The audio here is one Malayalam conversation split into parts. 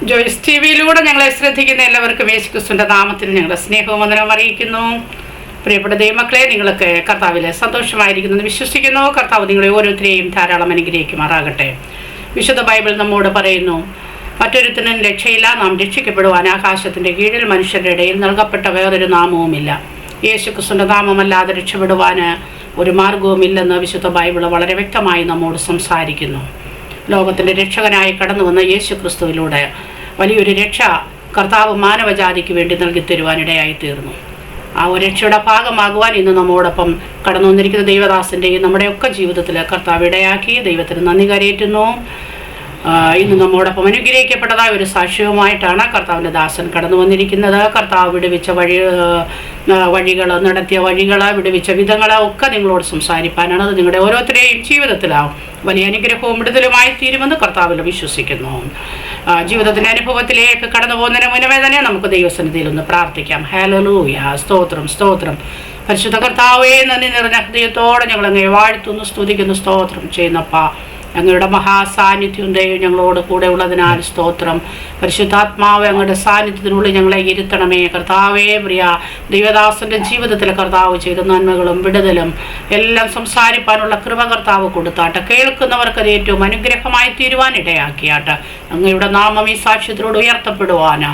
ജോയ്സ് ടി വിയിലൂടെ ഞങ്ങളെ ശ്രദ്ധിക്കുന്ന എല്ലാവർക്കും യേശുക്രിസ്തുവിന്റെ നാമത്തിൽ ഞങ്ങളുടെ സ്നേഹവും വന്ദനവും അറിയിക്കുന്നു. പ്രിയപ്പെട്ട ദൈവമക്കളെ, നിങ്ങൾക്ക് കർത്താവിൽ സന്തോഷമായിരിക്കുന്നു വിശ്വസിക്കുന്നു. കർത്താവ് നിങ്ങളെ ഓരോരുത്തരെയും ധാരാളം അനുഗ്രഹിക്കുമാറാകട്ടെ. വിശുദ്ധ ബൈബിൾ നമ്മോട് പറയുന്നു, മറ്റൊരുത്തനും രക്ഷയില്ല, നാം രക്ഷിക്കപ്പെടുവാൻ ആകാശത്തിൻ്റെ കീഴിൽ മനുഷ്യരുടെ ഇടയിൽ നൽകപ്പെട്ട വേറൊരു നാമവുമില്ല. യേശുക്രിസ്തുവിന്റെ നാമമല്ലാതെ രക്ഷപ്പെടുവാൻ ഒരു മാർഗവുമില്ലെന്ന് വിശുദ്ധ ബൈബിൾ വളരെ വ്യക്തമായി നമ്മോട് സംസാരിക്കുന്നു. ലോകത്തിൻ്റെ രക്ഷകനായി കടന്നു വന്ന യേശു ക്രിസ്തുവിലൂടെ വലിയൊരു രക്ഷ കർത്താവ് മാനവജാതിക്ക് വേണ്ടി നൽകി തരുവാനിടയായി തീർന്നു. ആ ഒരു രക്ഷയുടെ ഭാഗമാകുവാൻ ഇന്ന് നമ്മോടൊപ്പം കടന്നു വന്നിരിക്കുന്ന ദൈവദാസൻ്റെയും നമ്മുടെയൊക്കെ ജീവിതത്തിൽ കർത്താവ് ഇടയാക്കി ദൈവത്തിന് നന്ദി കരയേറ്റുന്നു. ഇന്ന് നമ്മോടൊപ്പം അനുഗ്രഹിക്കപ്പെട്ടതായ ഒരു സാക്ഷ്യവുമായിട്ടാണ് കർത്താവിൻ്റെ ദാസൻ കടന്നു വന്നിരിക്കുന്നത്. കർത്താവ് വിടുവിച്ച വഴികൾ, നടത്തിയ വഴികൾ, വിടുവിച്ച വിധങ്ങൾ ഒക്കെ നിങ്ങളോട് സംസാരിപ്പാനാണ്. അത് നിങ്ങളുടെ ഓരോരുത്തരെയും ജീവിതത്തിലാവും വലിയ അനുഗ്രഹവും വിടുതലുമായി തീരുമെന്ന് കർത്താവിൽ വിശ്വസിക്കുന്നു. ജീവിതത്തിൻ്റെ അനുഭവത്തിലേക്ക് കടന്നു പോകുന്നതിന് മുന്നമേ തന്നെ നമുക്ക് ദൈവസന്നിധിയിൽ ഒന്ന് പ്രാർത്ഥിക്കാം. ഹല്ലേലൂയ, സ്തോത്രം സ്തോത്രം. പരിശുദ്ധ കർത്താവേ, നന്ദി നിറഞ്ഞ ഹൃദയത്തോടെ ഞങ്ങളങ്ങേ വാഴ്ത്തുന്നു, സ്തുതിക്കുന്നു, സ്തോത്രം ചെയ്യുന്നപ്പാ. അങ്ങയുടെ മഹാസാന്നിധ്യവും ദൈവം ഞങ്ങളോട് കൂടെ ഉള്ളതിനാൽ സ്തോത്രം. പരിശുദ്ധാത്മാവ് അങ്ങയുടെ സാന്നിധ്യത്തിനുള്ളിൽ ഞങ്ങളെ ഇരുത്തണമേ കർത്താവേ. പ്രിയ ദൈവദാസൻ്റെ ജീവിതത്തിൽ കർത്താവ് ചെയ്ത നന്മകളും വിടുതലും എല്ലാം സംസാരിപ്പാനുള്ള കൃപ കർത്താവ് കൊടുത്താട്ടെ. കേൾക്കുന്നവർക്ക് അത് ഏറ്റവും അനുഗ്രഹമായി തീരുവാൻ ഇടയാക്കിയാട്ടെ. അങ്ങയുടെ നാമം ഈ സാക്ഷ്യത്തിലൂടെ ഉയർത്തപ്പെടുവാൻ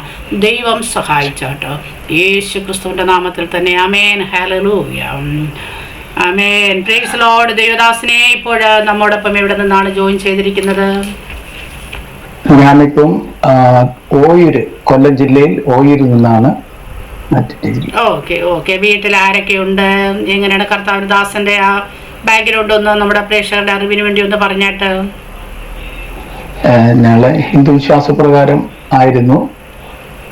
ദൈവം സഹായിച്ചാട്ടെ. യേശു ക്രിസ്തുവിൻ്റെ നാമത്തിൽ തന്നെ ആമേൻ. ഹല്ലേലൂയ, ആമേൻ. Praise Lord. ദേവദാസിനെ ഇപ്പോൾ നമ്മോടൊപ്പം എവിടെ നിന്നാണ് ജോയിൻ ചെയ്തിരിക്കുന്നത്? ഞാനിപ്പം ഓയൂര്, കൊല്ലം ജില്ലയിൽ ഓയൂരിൽ നിന്നാണ്. Okay okay. വീട്ടിൽ ആരൊക്കെയുണ്ട്? എങ്ങനെയാണ് കർത്താവ് ദാസന്റെ ആ ബാക്ക്ഗ്രൗണ്ട് ഒന്ന് നമ്മുടെ പ്രേക്ഷകരുടെ അറിവിന് വേണ്ടി ഒന്ന് പറഞ്ഞിട്ട്. ഞങ്ങള് ഹിന്ദു വിശ്വാസപ്രകാരം ആയിരുന്നു.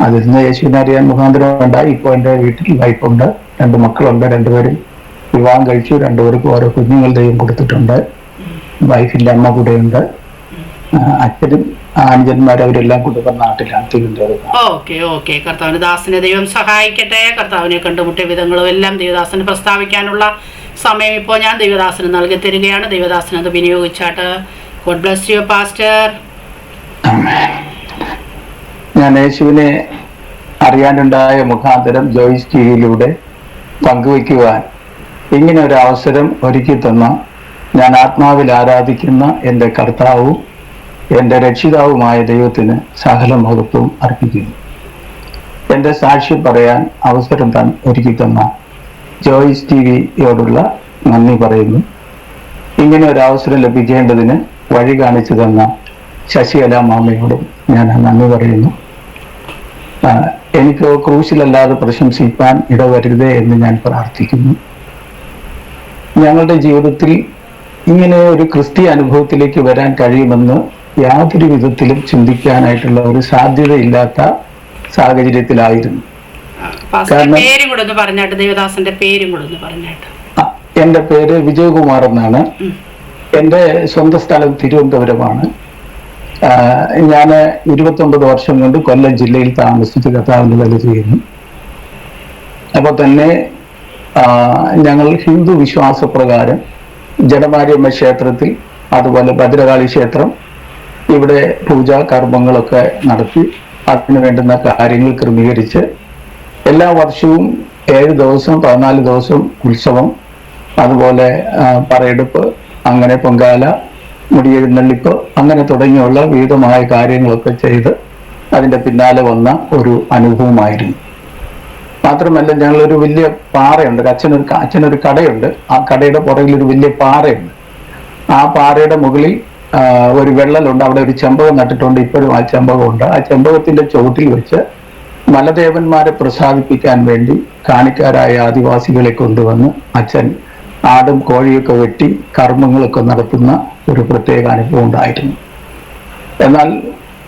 അതിൽ നിന്ന് യേശുവിനെ അറിയാൻ മുഖാന്തരം ഉണ്ടായി. ഇപ്പോൾ എൻ്റെ വീട്ടിൽ വൈഫുണ്ട്, 2 മക്കളുണ്ട്. 2 പേരും വിവാഹം കഴിച്ചു. 2 പേർക്കും ഓരോ കുഞ്ഞുങ്ങൾ ദൈവം കൊടുത്തിട്ടുണ്ട്. വൈഫിന്റെ അമ്മ കൂടെയുണ്ട്. അച്ഛനും അനുജന്മാരും അവരെല്ലാം കുടുംബം നാട്ടിലാണ്. Okay okay. കർത്താവിന് ദാസനെ ദൈവം സഹായിക്കട്ടെ. കർത്താവിനെ കണ്ടുമുട്ടിയ വിധങ്ങളും എല്ലാം ദൈവദാസന് പ്രസ്താവിക്കാനുള്ള സമയം ഇപ്പോൾ ഞാൻ ദൈവദാസന് നൽകി തരികയാണ്. ദൈവദാസന് അത് വിനിയോഗിച്ചാട്ട്. God bless you pastor. ഞാൻ യേശുവിനെ അറിയാനുണ്ടായ മുഖാന്തരം ജോയ്സ് ടി വിയിലൂടെ പങ്കുവയ്ക്കുവാൻ ഇങ്ങനെ ഒരു അവസരം ഒരുക്കി തന്ന ഞാൻ ആത്മാവിൽ ആരാധിക്കുന്ന എൻ്റെ കർത്താവും എൻ്റെ രക്ഷിതാവുമായ ദൈവത്തിന് സകല മഹത്വവും അർപ്പിക്കുന്നു. എൻ്റെ സാക്ഷ്യം പറയാൻ അവസരം ഒരുക്കി തന്ന ജോയ്സ് ടി വിയോടുള്ള നന്ദി പറയുന്നു. ഇങ്ങനെ ഒരു അവസരം ലഭിക്കേണ്ടതിന് വഴി കാണിച്ചു തന്ന ശശികല മാമയോടും ഞാൻ നന്ദി പറയുന്നു. എനിക്ക് ക്രൂശിലല്ലാതെ പ്രശംസിക്കാൻ ഇടവരുതേ എന്ന് ഞാൻ പ്രാർത്ഥിക്കുന്നു. ഞങ്ങളുടെ ജീവിതത്തിൽ ഇങ്ങനെ ഒരു ക്രിസ്തീയ അനുഭവത്തിലേക്ക് വരാൻ കഴിയുമെന്ന് യാതൊരു വിധത്തിലും ചിന്തിക്കാനായിട്ടുള്ള ഒരു സാധ്യതയില്ലാത്ത സാഹചര്യത്തിലായിരുന്നു. എൻ്റെ പേര് വിജയകുമാർ എന്നാണ്. എൻ്റെ സ്വന്തം സ്ഥലം തിരുവനന്തപുരമാണ്. ഞാൻ 29 വർഷം കൊണ്ട് കൊല്ലം ജില്ലയിൽ താമസിച്ച് കർത്താവിന്റെ വേല ചെയ്യുന്നു. അപ്പോൾ തന്നെ ഞങ്ങൾ ഹിന്ദു വിശ്വാസപ്രകാരം ജഡമാരിയമ്മ ക്ഷേത്രത്തിൽ, അതുപോലെ ഭദ്രകാളി ക്ഷേത്രം, ഇവിടെ പൂജാ കർമ്മങ്ങളൊക്കെ നടത്തി അതിന് വേണ്ടുന്ന കാര്യങ്ങൾ ക്രമീകരിച്ച് എല്ലാ വർഷവും 7 ദിവസം 14 ദിവസം ഉത്സവം, അതുപോലെ പറയെടുപ്പ്, അങ്ങനെ പൊങ്കാല, മുടിയെഴുന്നള്ളിപ്പ്, അങ്ങനെ തുടങ്ങിയുള്ള വിവിധമായ കാര്യങ്ങളൊക്കെ ചെയ്ത് അതിൻ്റെ പിന്നാലെ വന്ന ഒരു അനുഭവമായിരുന്നു. മാത്രമല്ല, ഞങ്ങളൊരു വലിയ പാറയുണ്ട്. അച്ഛനൊരു കടയുണ്ട്. ആ കടയുടെ പുറകിൽ ഒരു വലിയ പാറയുണ്ട്. ആ പാറയുടെ മുകളിൽ ഒരു വെള്ളലുണ്ട്. അവിടെ ഒരു ചെമ്പകം നട്ടിട്ടുണ്ട്. ഇപ്പോഴും ആ ചെമ്പകമുണ്ട്. ആ ചെമ്പകത്തിന്റെ ചുവട്ടിൽ വെച്ച് മലദേവന്മാരെ പ്രസാദിപ്പിക്കാൻ വേണ്ടി കാണിക്കാരായ ആദിവാസികളെ കൊണ്ടുവന്ന് അച്ഛൻ ആടും കോഴിയൊക്കെ വെട്ടി കർമ്മങ്ങളൊക്കെ നടത്തുന്ന ഒരു പ്രത്യേക അനുഭവം ഉണ്ടായിരുന്നു. എന്നാൽ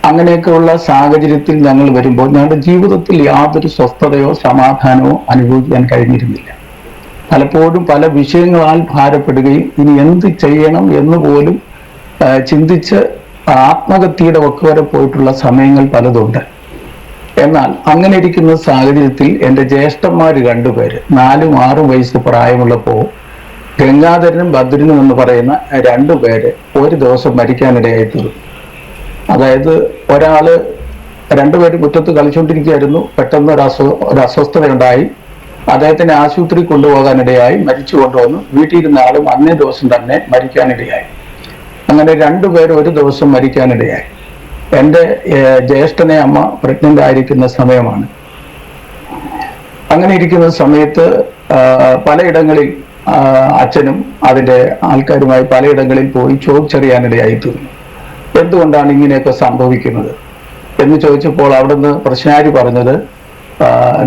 അങ്ങനെയൊക്കെയുള്ള സാഹചര്യത്തിൽ ഞങ്ങൾ വരുമ്പോൾ ഞങ്ങളുടെ ജീവിതത്തിൽ യാതൊരു സ്വസ്ഥതയോ സമാധാനമോ അനുഭവിക്കാൻ കഴിഞ്ഞിരുന്നില്ല. പലപ്പോഴും പല വിഷയങ്ങളാൽ ഭാരപ്പെടുകയും ഇനി എന്ത് ചെയ്യണം എന്ന് പോലും ചിന്തിച്ച് ആത്മഹത്യയുടെ ഒക്കെ വരെ പോയിട്ടുള്ള സമയങ്ങൾ പലതുണ്ട്. എന്നാൽ അങ്ങനെ ഇരിക്കുന്ന സാഹചര്യത്തിൽ എൻ്റെ ജ്യേഷ്ഠന്മാർ 2 പേര് 4ഉം 6ഉം വയസ്സ് പ്രായമുള്ളപ്പോൾ ഗംഗാധരനും ഭദ്രനും എന്ന് പറയുന്ന 2 പേര് ഒരു ദിവസം മരിക്കാനിടയായി തീർന്നു. അതായത് ഒരാള് രണ്ടുപേരും മുറ്റത്ത് കളിച്ചുകൊണ്ടിരിക്കുകയായിരുന്നു. പെട്ടെന്ന് ഒരു അസ്വസ്ഥതയുണ്ടായി. അദ്ദേഹത്തിനെ ആശുപത്രി കൊണ്ടുപോകാനിടയായി. മരിച്ചു കൊണ്ടുവന്നു. വീട്ടിലിരുന്ന ആളും അന്നേ ദിവസം തന്നെ മരിക്കാനിടയായി. അങ്ങനെ രണ്ടുപേരും ഒരു ദിവസം മരിക്കാനിടയായി. എൻ്റെ ജ്യേഷ്ഠനെ അമ്മ പ്രഗ്നന്റ് ആയിരിക്കുന്ന സമയമാണ്. അങ്ങനെ ഇരിക്കുന്ന സമയത്ത് പലയിടങ്ങളിൽ അച്ഛനും അതിൻ്റെ ആൾക്കാരുമായി പലയിടങ്ങളിൽ പോയി ചോദിച്ചറിയാനിടയായി തീർന്നു. എന്തുകൊണ്ടാണ് ഇങ്ങനെയൊക്കെ സംഭവിക്കുന്നത് എന്ന് ചോദിച്ചപ്പോൾ അവിടുന്ന് പ്രശ്നാരി പറഞ്ഞത്,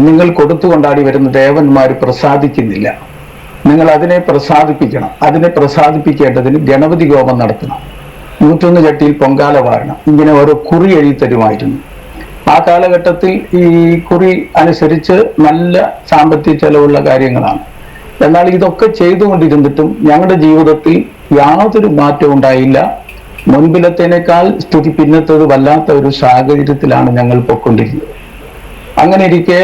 നിങ്ങൾ കൊടുത്തുകൊണ്ടാടി വരുന്ന ദേവന്മാർ പ്രസാദിക്കുന്നില്ല, നിങ്ങൾ അതിനെ പ്രസാദിപ്പിക്കണം. അതിനെ പ്രസാദിപ്പിക്കേണ്ടതിന് ഗണപതി ഹോമം നടത്തണം, 101 ചട്ടിയിൽ പൊങ്കാല വാഴണം. ഇങ്ങനെ ഓരോ കുറി എഴുതി തരുമായിരുന്നു. ആ കാലഘട്ടത്തിൽ ഈ കുറി അനുസരിച്ച് നല്ല സാമ്പത്തിക ചെലവുള്ള കാര്യങ്ങളാണ്. എന്നാൽ ഇതൊക്കെ ചെയ്തുകൊണ്ടിരുന്നിട്ടും ഞങ്ങളുടെ ജീവിതത്തിൽ യാതൊരു മാറ്റവും ഉണ്ടായില്ല. മുൻപിലത്തേനേക്കാൾ സ്ഥിതി പിന്നത്തത് വല്ലാത്ത ഒരു സാഹചര്യത്തിലാണ് ഞങ്ങൾ പൊയ്ക്കൊണ്ടിരുന്നത്. അങ്ങനെ ഇരിക്കെ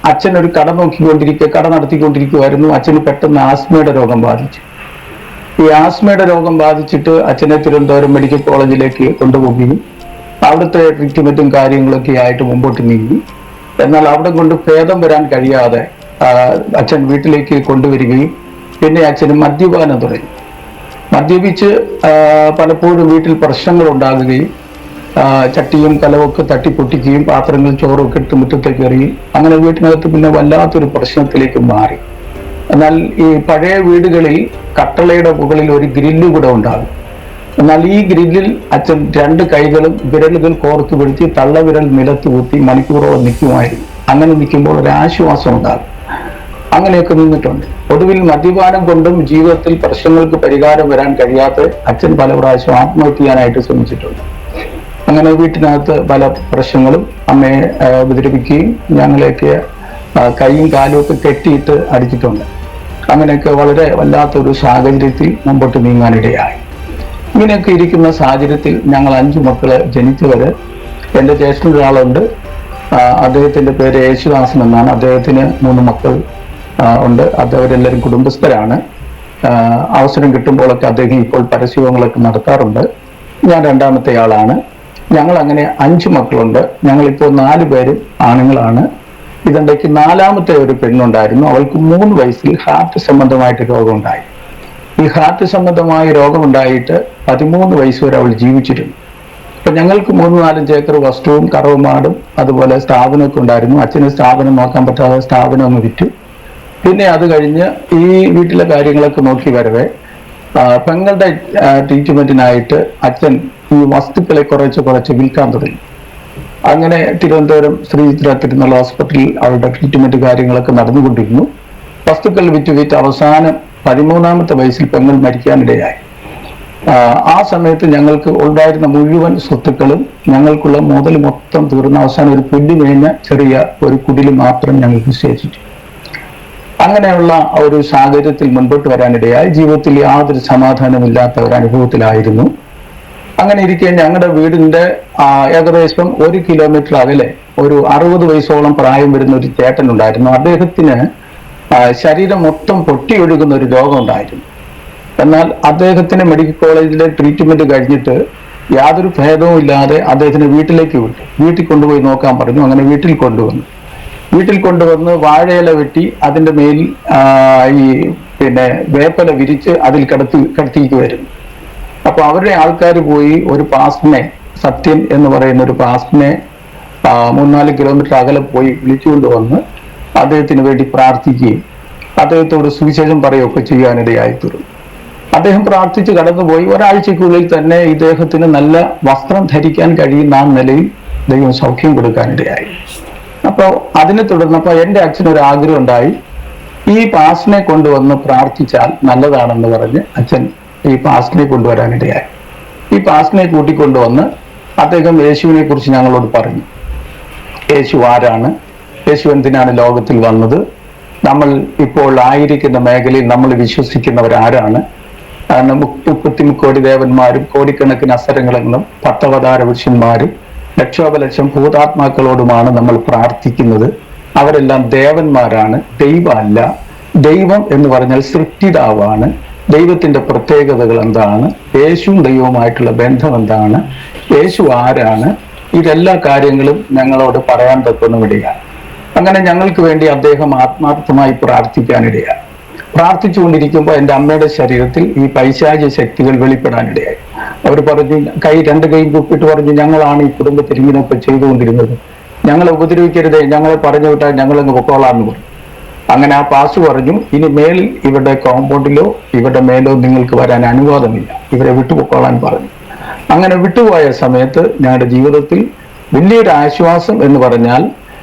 അച്ഛൻ ഒരു കട നടത്തിക്കൊണ്ടിരിക്കുമായിരുന്നു. അച്ഛന് പെട്ടെന്ന് ആസ്മയുടെ രോഗം ബാധിച്ചു. ഈ ആസ്മയുടെ രോഗം ബാധിച്ചിട്ട് അച്ഛനെ തിരുവനന്തപുരം മെഡിക്കൽ കോളേജിലേക്ക് കൊണ്ടുപോവുകയും അവിടുത്തെ ട്രീറ്റ്മെന്റും കാര്യങ്ങളൊക്കെ ആയിട്ട് മുമ്പോട്ട് നീങ്ങി. എന്നാൽ അവിടെ കൊണ്ട് ഭേദം വരാൻ കഴിയാതെ അച്ഛൻ വീട്ടിലേക്ക് കൊണ്ടുവരികയും പിന്നെ അച്ഛന് മദ്യപാനം തുടങ്ങി. മദ്യപിച്ച് പലപ്പോഴും വീട്ടിൽ പ്രശ്നങ്ങൾ ഉണ്ടാകുകയും ചട്ടിയും കലവൊക്കെ തട്ടിപ്പൊട്ടിക്കുകയും പാത്രങ്ങൾ ചോറൊക്കെ ഇട്ട് മുറ്റത്തേക്ക് എറിയും. അങ്ങനെ വീട്ടിനകത്ത് പിന്നെ വല്ലാത്തൊരു പ്രശ്നത്തിലേക്ക് മാറി. എന്നാൽ ഈ പഴയ വീടുകളിൽ കട്ടളയുടെ മുകളിൽ ഒരു ഗ്രില്ല് കൂടെ ഉണ്ടാകും. എന്നാൽ ഈ ഗ്രില്ലിൽ അച്ഛൻ 2 കൈകളും വിരലുകൾ കോർത്ത് പിടിച്ച് തള്ളവിരൽ നിലത്ത് കുത്തി മണിക്കൂറോളം നിൽക്കുമായിരുന്നു. അങ്ങനെ നിൽക്കുമ്പോൾ ഒരു ആശ്വാസം ഉണ്ടാകും. അങ്ങനെയൊക്കെ നിന്നിട്ടുണ്ട്. ഒടുവിൽ മദ്യപാനം കൊണ്ടും ജീവിതത്തിൽ പ്രശ്നങ്ങൾക്ക് പരിഹാരം വരാൻ കഴിയാത്ത അച്ഛൻ പല പ്രാവശ്യം ആത്മഹത്യ ചെയ്യാനായിട്ട് ശ്രമിച്ചിട്ടുണ്ട്. അങ്ങനെ വീട്ടിനകത്ത് പല പ്രശ്നങ്ങളും അമ്മയെ ഉപദ്രവിക്കുകയും ഞങ്ങളെയൊക്കെ കൈയും കാലും ഒക്കെ കെട്ടിയിട്ട് അടിച്ചിട്ടുണ്ട്. അങ്ങനെയൊക്കെ വളരെ വല്ലാത്തൊരു സാഹചര്യത്തിൽ മുമ്പോട്ട് നീങ്ങാനിടയായി. ഇങ്ങനെയൊക്കെ ഇരിക്കുന്ന സാഹചര്യത്തിൽ ഞങ്ങൾ 5 മക്കള് ജനിച്ചവര്. എൻ്റെ ജ്യേഷ്ഠൻ ഒരാളുണ്ട്, അദ്ദേഹത്തിന്റെ പേര് യേശുദാസൻ എന്നാണ്. അദ്ദേഹത്തിന് 3 മക്കൾ ഉണ്ട്. അവരെല്ലാവരും കുടുംബസ്ഥരാണ്. അവസരം കിട്ടുമ്പോഴൊക്കെ അദ്ദേഹം ഇപ്പോൾ പരസ്യങ്ങളൊക്കെ നടത്താറുണ്ട്. ഞാൻ 2ാമത്തെ ആളാണ്. ഞങ്ങൾ അങ്ങനെ 5 മക്കളുണ്ട്. ഞങ്ങളിപ്പോൾ 4 പേരും ആണുങ്ങളാണ്. ഇതിനിടയ്ക്ക് 4ാമത്തെ ഒരു പെണ്ണുണ്ടായിരുന്നു. അവൾക്ക് 3 വയസ്സിൽ ഹാർട്ട് സംബന്ധമായിട്ട് രോഗമുണ്ടായി. ഈ ഹാർട്ട് സംബന്ധമായ രോഗമുണ്ടായിട്ട് 13 വയസ്സ് വരെ അവൾ ജീവിച്ചിരുന്നു. അപ്പൊ ഞങ്ങൾക്ക് 3-4 ഏക്കർ വസ്തുവും കറവുമാടും അതുപോലെ സ്ഥാപനമൊക്കെ ഉണ്ടായിരുന്നു. അച്ഛന് സ്ഥാപനം നോക്കാൻ പറ്റാതെ സ്ഥാപനം അങ്ങ് വിറ്റു. പിന്നെ അത് കഴിഞ്ഞ് ഈ വീട്ടിലെ കാര്യങ്ങളൊക്കെ നോക്കി വരവേ പെങ്ങളുടെ ട്രീറ്റ്മെന്റിനായിട്ട് അച്ഛൻ ഈ വസ്തുക്കളെ കുറച്ച് വിൽക്കാൻ തുടങ്ങി. അങ്ങനെ തിരുവനന്തപുരം ശ്രീചിത്ര തിരുനാൾ ഹോസ്പിറ്റലിൽ അവരുടെ ട്രീറ്റ്മെന്റ് കാര്യങ്ങളൊക്കെ നടന്നുകൊണ്ടിരുന്നു. വസ്തുക്കൾ വിറ്റ് അവസാനം 13ാമത്തെ വയസ്സിൽ പെങ്ങൾ മരിക്കാനിടയായി. ആ സമയത്ത് ഞങ്ങൾക്ക് ഉണ്ടായിരുന്ന മുഴുവൻ സ്വത്തുക്കളും ഞങ്ങൾക്കുള്ള മുതൽ മൊത്തം തീർന്ന അവസാനം ഒരു പുല്ല് മേഞ്ഞ ചെറിയ ഒരു കുടിൽ മാത്രം ഞങ്ങൾക്ക് ശേഷിച്ചു. അങ്ങനെയുള്ള ഒരു സാഹചര്യത്തിൽ മുൻപോട്ട് വരാനിടയായി. ജീവിതത്തിൽ യാതൊരു സമാധാനമില്ലാത്ത ഒരു അനുഭവത്തിലായിരുന്നു. അങ്ങനെ ഇരിക്കെ ഞങ്ങളുടെ വീടിന്റെ ഏകദേശം 1 കിലോമീറ്റർ അകലെ ഒരു 60 വയസ്സോളം പ്രായം വരുന്ന ഒരു ചേട്ടൻ ഉണ്ടായിരുന്നു. അദ്ദേഹത്തിന് ശരീരം മൊത്തം പൊട്ടിയൊഴുകുന്ന ഒരു രോഗം ഉണ്ടായിരുന്നു. എന്നാൽ അദ്ദേഹത്തിന് മെഡിക്കൽ കോളേജിലെ ട്രീറ്റ്മെന്റ് കഴിഞ്ഞിട്ട് യാതൊരു ഭേദവും ഇല്ലാതെ അദ്ദേഹത്തിന് വീട്ടിലേക്ക് വിട്ടു. വീട്ടിൽ കൊണ്ടുപോയി നോക്കാൻ പറഞ്ഞു. അങ്ങനെ വീട്ടിൽ കൊണ്ടുവന്ന് വാഴയില വെട്ടി അതിന്റെ മേൽ ഈ വേപ്പല വിരിച്ച് അതിൽ കിടത്തിക്കുമായിരുന്നു. അപ്പൊ അവരുടെ ആൾക്കാർ പോയി ഒരു പാസ്റ്ററിനെ, സത്യൻ എന്ന് പറയുന്ന ഒരു പാസ്റ്ററിനെ 3-4 കിലോമീറ്റർ അകലെ പോയി വിളിച്ചുകൊണ്ടുവന്ന് അദ്ദേഹത്തിന് വേണ്ടി പ്രാർത്ഥിക്കുകയും അദ്ദേഹത്തോട് സുവിശേഷം പറയുകയൊക്കെ ചെയ്യാനിടയായി തീർന്നു. അദ്ദേഹം പ്രാർത്ഥിച്ച് കടന്നുപോയി. ഒരാഴ്ചക്കുള്ളിൽ തന്നെ ഇദ്ദേഹത്തിന് നല്ല വസ്ത്രം ധരിക്കാൻ കഴിയുന്ന ആ നിലയിൽ ദൈവം സൗഖ്യം കൊടുക്കാനിടയായി. അപ്പോൾ അതിനെ തുടർന്നപ്പോൾ എൻ്റെ അച്ഛനൊരു ആഗ്രഹം ഉണ്ടായി, ഈ പാസ്റ്ററിനെ കൊണ്ടുവന്ന് പ്രാർത്ഥിച്ചാൽ നല്ലതാണെന്ന് പറഞ്ഞ് അച്ഛൻ ഈ പാസ്റ്ററിനെ കൊണ്ടുവരാനിടയായി. ഈ പാസ്റ്ററിനെ കൂട്ടിക്കൊണ്ടുവന്ന് അദ്ദേഹം യേശുവിനെ കുറിച്ച് ഞങ്ങളോട് പറഞ്ഞു. യേശു ആരാണ്? യേശു എന്തിനാണ് ലോകത്തിൽ വന്നത്? നമ്മൾ ഇപ്പോൾ ആയിരിക്കുന്ന മേഖലയിൽ നമ്മൾ വിശ്വസിക്കുന്നവരാരാണ്? 30 കോടി ദേവന്മാരും കോടിക്കണക്കിന് അസരങ്ങളും 10 അവതാര പുരുഷന്മാരും ലക്ഷോപലക്ഷം ഭൂതാത്മാക്കളോടുമാണ് നമ്മൾ പ്രാർത്ഥിക്കുന്നത്. അവരെല്ലാം ദേവന്മാരാണ്, ദൈവമല്ല. ദൈവം എന്ന് പറഞ്ഞാൽ സൃഷ്ടിതാവാണ്. ദൈവത്തിന്റെ പ്രത്യേകതകൾ എന്താണ്? യേശുവും ദൈവവുമായിട്ടുള്ള ബന്ധം എന്താണ്? യേശു ആരാണ്? ഇതെല്ലാ കാര്യങ്ങളും ഞങ്ങളോട് പറയാൻ തക്കുന്നവിടെയാണ്. അങ്ങനെ ഞങ്ങൾക്ക് വേണ്ടി അദ്ദേഹം ആത്മാർത്ഥമായി പ്രാർത്ഥിക്കാനിടയായി. പ്രാർത്ഥിച്ചുകൊണ്ടിരിക്കുമ്പോൾ എൻ്റെ അമ്മയുടെ ശരീരത്തിൽ ഈ പൈശാചിക ശക്തികൾ വെളിപ്പെടാനിടയായി. അവർ പറഞ്ഞു, രണ്ട് കൈയും കുപ്പിട്ട് പറഞ്ഞു, ഞങ്ങളാണ് ഈ കുടുംബത്തിൽ ഇങ്ങനെയൊക്കെ ചെയ്തുകൊണ്ടിരുന്നത്, ഞങ്ങളെ ഉപദ്രവിക്കരുതേ, ഞങ്ങളെ പറഞ്ഞു വിട്ടാൽ ഞങ്ങളങ്ങ് പൊക്കോളാന്ന് പറഞ്ഞു. അങ്ങനെ ആ പാസ് പറഞ്ഞു, ഇനി മേലിൽ ഇവരുടെ കോമ്പൗണ്ടിലോ ഇവരുടെ മേലോ നിങ്ങൾക്ക് വരാൻ അനുവാദമില്ല, ഇവരെ വിട്ടുപൊക്കോളാൻ പറഞ്ഞു. അങ്ങനെ വിട്ടുപോയ സമയത്ത് ഞങ്ങളുടെ ജീവിതത്തിൽ വലിയൊരു ആശ്വാസം എന്ന് പറഞ്ഞാൽ,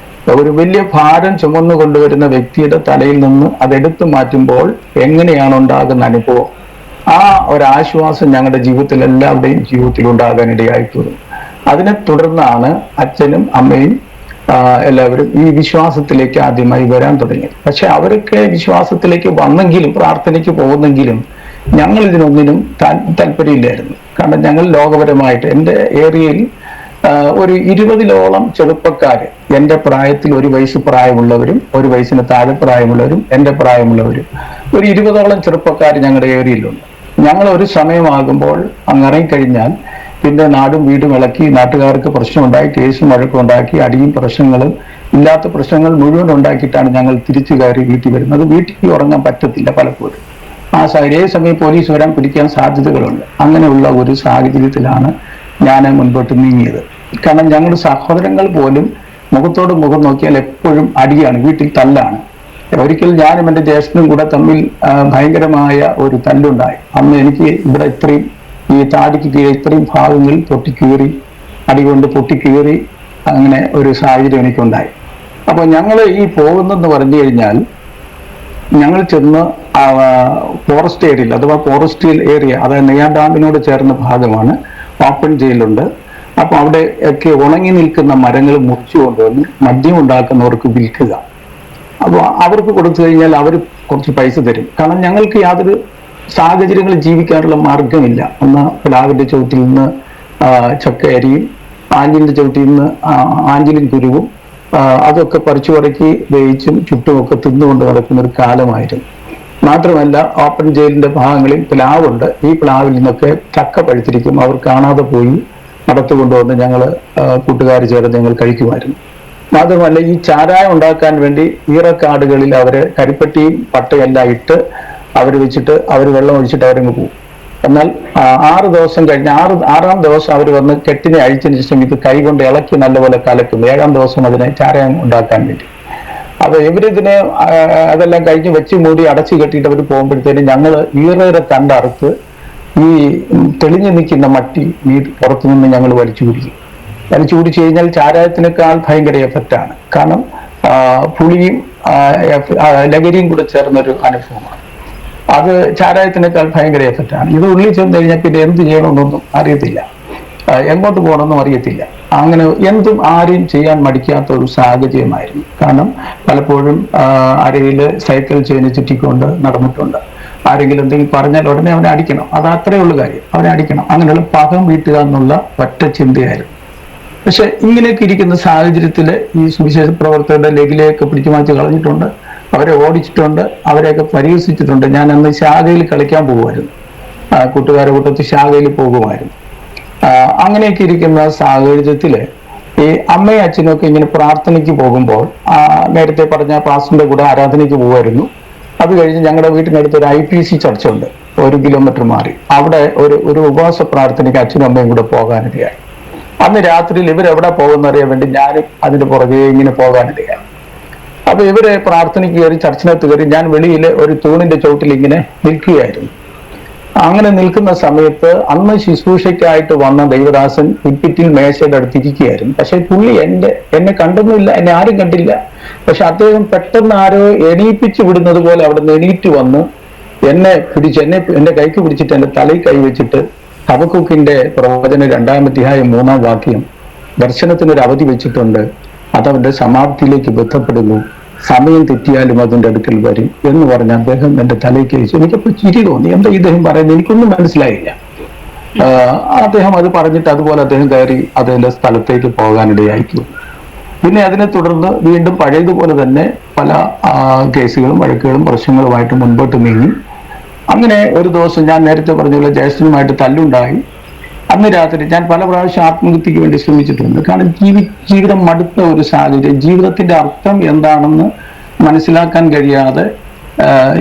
ഒരു വലിയ ഭാരം ചുമന്നു കൊണ്ടുവരുന്ന വ്യക്തിയുടെ തലയിൽ നിന്ന് അതെടുത്തു മാറ്റുമ്പോൾ എങ്ങനെയാണ് ഉണ്ടാകുന്ന അനുഭവം, ആ ഒരാശ്വാസം ഞങ്ങളുടെ ജീവിതത്തിൽ എല്ലാവരുടെയും ജീവിതത്തിൽ ഉണ്ടാകാനിടയായിത്തീർന്നു. അതിനെ തുടർന്നാണ് അച്ഛനും അമ്മയും എല്ലാവരും ഈ വിശ്വാസത്തിലേക്ക് ആദ്യമായി വരാൻ തുടങ്ങി. പക്ഷെ അവരൊക്കെ വിശ്വാസത്തിലേക്ക് വന്നെങ്കിലും പ്രാർത്ഥനയ്ക്ക് പോകുന്നെങ്കിലും ഞങ്ങൾ ഇതിനൊന്നിനും താല്പര്യമില്ലായിരുന്നു. കാരണം ഞങ്ങൾ ലോകപരമായിട്ട് എൻ്റെ ഏരിയയിൽ ഒരു 20-ഓളം ചെറുപ്പക്കാര്, എൻ്റെ പ്രായത്തിൽ 1 വയസ്സ് പ്രായമുള്ളവരും 1 വയസ്സിന് താഴെ പ്രായമുള്ളവരും എൻ്റെ പ്രായമുള്ളവരും ഒരു 20ഓളം ചെറുപ്പക്കാർ ഞങ്ങളുടെ ഏരിയയിലുണ്ട്. ഞങ്ങൾ ഒരു സമയമാകുമ്പോൾ അങ്ങിറങ്ങിക്കഴിഞ്ഞാൽ പിന്നെ നാടും വീടും ഇളക്കി, നാട്ടുകാർക്ക് പ്രശ്നമുണ്ടായി, കേസും വഴക്കും ഉണ്ടാക്കി, അടിയും പ്രശ്നങ്ങളും ഇല്ലാത്ത പ്രശ്നങ്ങൾ മുഴുവൻ ഉണ്ടാക്കിയിട്ടാണ് ഞങ്ങൾ തിരിച്ചു കയറി വീട്ടിൽ വരുന്നത്. വീട്ടിൽ ഉറങ്ങാൻ പറ്റത്തില്ല പലപ്പോഴും. ആ സാഹചര്യം സമയം പോലീസ് വരാൻ പിടിക്കാൻ സാധ്യതകളുണ്ട്. അങ്ങനെയുള്ള ഒരു സാഹചര്യത്തിലാണ് ഞാൻ മുൻപോട്ട് നീങ്ങിയത്. കാരണം ഞങ്ങളുടെ സഹോദരങ്ങൾ പോലും മുഖത്തോട് മുഖം നോക്കിയാൽ എപ്പോഴും അടിയാണ്, വീട്ടിൽ തല്ലാണ്. ഒരിക്കൽ ഞാനും എൻ്റെ ജ്യേഷ്ഠനും കൂടെ തമ്മിൽ ഭയങ്കരമായ ഒരു തല്ലുണ്ടായി. അന്ന് എനിക്ക് ഇവിടെ ഇത്രയും ഈ താടിക്ക് കീഴെ ഇത്രയും ഭാഗങ്ങൾ പൊട്ടിക്കീറി, അടികൊണ്ട് പൊട്ടിക്കീറി, അങ്ങനെ ഒരു സാഹചര്യം എനിക്കുണ്ടായി. അപ്പോൾ ഞങ്ങൾ ഈ പോകുന്നെന്ന് പറഞ്ഞു കഴിഞ്ഞാൽ ഞങ്ങൾ ചെന്ന് ഫോറസ്റ്റ് ഏരിയയിൽ, അഥവാ ഫോറസ്റ്റിയൽ ഏരിയ, അതായത് നെയ്യാർ ഡാമിനോട് ചേർന്ന ഭാഗമാണ്, ഓപ്പൺ ജയിലുണ്ട്. അപ്പൊ അവിടെ ഒക്കെ ഉണങ്ങി നിൽക്കുന്ന മരങ്ങൾ മുറിച്ചു കൊണ്ടുവന്ന് മദ്യം ഉണ്ടാക്കുന്നവർക്ക് വിൽക്കുക. അപ്പോൾ അവർക്ക് കൊടുത്തു കഴിഞ്ഞാൽ അവർ കുറച്ച് പൈസ തരും. കാരണം ഞങ്ങൾക്ക് യാതൊരു സാഹചര്യങ്ങളിൽ ജീവിക്കാനുള്ള മാർഗമില്ല. ഒന്ന് പ്ലാവിന്റെ ചുവട്ടിൽ നിന്ന് ചക്കയരിയും, ആഞ്ഞിലിന്റെ ചുവട്ടിൽ നിന്ന് ആഞ്ഞിലിൻ കുരുവും അതൊക്കെ പറിച്ചു പറക്കി വേവിച്ചും ചുട്ടുമൊക്കെ തിന്നുകൊണ്ട് നടക്കുന്ന ഒരു കാലമായിരുന്നു. മാത്രമല്ല ഓപ്പൺ ജയിലിന്റെ ഭാഗങ്ങളിൽ പ്ലാവുണ്ട്. ഈ പ്ലാവിൽ നിന്നൊക്കെ ചക്ക പഴുത്തിരിക്കും. അവർ കാണാതെ പോയി നടത്തു കൊണ്ടുവന്ന് ഞങ്ങൾ കൂട്ടുകാർ ചേർന്ന് ഞങ്ങൾ കഴിക്കുമായിരുന്നു. മാത്രമല്ല ഈ ചാരായം ഉണ്ടാക്കാൻ വേണ്ടി ഈറക്കാടുകളിൽ അവര് കരിപ്പട്ടിയും പട്ടയെല്ലാം ഇട്ട് അവർ വെച്ചിട്ട് അവർ വെള്ളം ഒഴിച്ചിട്ട് അവരങ്ങ് പോകും. എന്നാൽ 6 ദിവസം കഴിഞ്ഞ് 6ാം ദിവസം അവർ വന്ന് കെട്ടിനെ അഴിച്ചതിന് ശേഷം ഇത് കൈകൊണ്ട് ഇളക്കി നല്ലപോലെ കലക്കും. 7ാം ദിവസം അതിനെ ചാരായം ഉണ്ടാക്കാൻ വേണ്ടി. അപ്പൊ ഇവരിതിനെ അതെല്ലാം കഴിഞ്ഞ് വെച്ച് മൂടി അടച്ചു കെട്ടിയിട്ട് അവർ പോകുമ്പോഴത്തേനും ഞങ്ങൾ ഈറേറെ കണ്ടറുത്ത് ഈ തെളിഞ്ഞു നിൽക്കുന്ന മട്ടി പുറത്തു നിന്ന് ഞങ്ങൾ വലിച്ചു കുടിക്കും. വലിച്ചു കുടിച്ചു കഴിഞ്ഞാൽ ചാരായത്തിനേക്കാൾ ഭയങ്കര എഫക്റ്റാണ്. കാരണം പുളിയും ലഹരിയും കൂടെ ചേർന്നൊരു അനുഭവമാണ്. അത് ചാരായത്തിനേക്കാൾ ഭയങ്കര എഫക്റ്റാണ്. ഇത് ഉള്ളിൽ ചെന്ന് കഴിഞ്ഞാൽ പിന്നെ എന്ത് ചെയ്യണമെന്നൊന്നും അറിയത്തില്ല, എങ്ങോട്ട് പോകണമെന്നും അറിയത്തില്ല. അങ്ങനെ എന്തും ആരെയും ചെയ്യാൻ മടിക്കാത്ത ഒരു സാഹചര്യമായിരുന്നു. കാരണം പലപ്പോഴും അരയിൽ സൈക്കിൾ ചെയിന് ചുറ്റിക്കൊണ്ട് നടന്നിട്ടുണ്ട്. ആരെങ്കിലും എന്തെങ്കിലും പറഞ്ഞാൽ ഉടനെ അവനെ അടിക്കണം, അത് അത്രയേ ഉള്ളൂ കാര്യം, അവനെ അടിക്കണം. അങ്ങനെയുള്ള പകം വീട്ടുക എന്നുള്ള ഒറ്റ ചിന്തയായിരുന്നു. പക്ഷെ ഇങ്ങനെയൊക്കെ ഇരിക്കുന്ന സാഹചര്യത്തിൽ ഈ സുവിശേഷ പ്രവർത്തകരുടെ ലഗിലേക്ക് പിടിച്ചു മാറ്റി കളഞ്ഞിട്ടുണ്ട്, അവരെ ഓടിച്ചിട്ടുണ്ട്, അവരെയൊക്കെ പരിഹസിച്ചിട്ടുണ്ട്. ഞാൻ അന്ന് ശാഖയിൽ കളിക്കാൻ പോകുമായിരുന്നു, കൂട്ടുകാരെ കൂട്ടത്തിൽ ശാഖയിൽ പോകുമായിരുന്നു. അങ്ങനെയൊക്കെ ഇരിക്കുന്ന സാഹചര്യത്തില് ഈ അമ്മയും അച്ഛനും ഒക്കെ ഇങ്ങനെ പ്രാർത്ഥനയ്ക്ക് പോകുമ്പോൾ നേരത്തെ പറഞ്ഞ പാസ്റ്ററിന്റെ കൂടെ ആരാധനയ്ക്ക് പോകുമായിരുന്നു. അത് കഴിഞ്ഞ് ഞങ്ങളുടെ വീട്ടിനടുത്ത് ഒരു IPC ചർച്ചുണ്ട്, 1 കിലോമീറ്റർ മാറി. അവിടെ ഒരു ഉപവാസ പ്രാർത്ഥനയ്ക്ക് അച്ഛനും അമ്മയും കൂടെ പോകാനിടയായി. അന്ന് രാത്രിയിൽ ഇവരെവിടെ പോകുന്നറിയാൻ വേണ്ടി ഞാനും അതിന്റെ പുറകെ ഇങ്ങനെ പോകാനിടയായി. അപ്പൊ ഇവരെ പ്രാർത്ഥനയ്ക്ക് കയറി ചർച്ചിനകത്ത് കയറി ഞാൻ വെളിയിൽ ഒരു തൂണിന്റെ ചുവട്ടിൽ ഇങ്ങനെ നിൽക്കുകയായിരുന്നു. അങ്ങനെ നിൽക്കുന്ന സമയത്ത് അന്ന് ശുശ്രൂഷയ്ക്കായിട്ട് വന്ന ദൈവദാസൻ പുൽപ്പിറ്റിൽ മേശയുടെ അടുത്തിരിക്കുകയായിരുന്നു. പക്ഷെ പുള്ളി എന്നെ കണ്ടൊന്നുമില്ല, എന്നെ ആരും കണ്ടില്ല. പക്ഷെ അദ്ദേഹം പെട്ടെന്ന് ആരോ എണീപ്പിച്ചു വിടുന്നത് പോലെ അവിടെ നിന്ന് എണീറ്റ് വന്ന് എന്നെ എന്റെ കൈക്ക് പിടിച്ചിട്ട് എന്റെ തലയിൽ കൈവച്ചിട്ട് ഹബക്കൂക്കിന്റെ പ്രവചനം 2-ാം അധ്യായം 3-ാം വാക്യം, ദർശനത്തിനൊരു അവധി വെച്ചിട്ടുണ്ട്, അതവന്റെ സമാപ്തിയിലേക്ക് ബന്ധപ്പെടുന്നു, സമയം തെറ്റിയാലും അതിന്റെ അടുക്കൽ വരും എന്ന് പറഞ്ഞ് അദ്ദേഹം എന്റെ തലയ്ക്ക് വെച്ചു. എനിക്കപ്പോൾ ചിരി തോന്നി. എന്താ ഇദ്ദേഹം പറയുന്നത്, എനിക്കൊന്നും മനസ്സിലായില്ല. അദ്ദേഹം അത് പറഞ്ഞിട്ട് അതുപോലെ അദ്ദേഹം കയറി അതിന്റെ സ്ഥലത്തേക്ക് പോകാനിടയായിരിക്കും. പിന്നെ അതിനെ തുടർന്ന് വീണ്ടും പഴയതുപോലെ തന്നെ പല കേസുകളും വഴക്കുകളും പ്രശ്നങ്ങളുമായിട്ട് മുൻപോട്ട് നീങ്ങി. അങ്ങനെ ഒരു ദിവസം ഞാൻ നേരത്തെ പറഞ്ഞ പോലെ ജ്യേഷ്ഠനുമായിട്ട് തല്ലുണ്ടായി. അന്ന് രാത്രി ഞാൻ പല പ്രാവശ്യം ആത്മഹത്യക്ക് വേണ്ടി ശ്രമിച്ചിട്ടുണ്ട്. കാരണം ജീവിതം മടുത്ത ഒരു സാഹചര്യം, ജീവിതത്തിന്റെ അർത്ഥം എന്താണെന്ന് മനസ്സിലാക്കാൻ കഴിയാതെ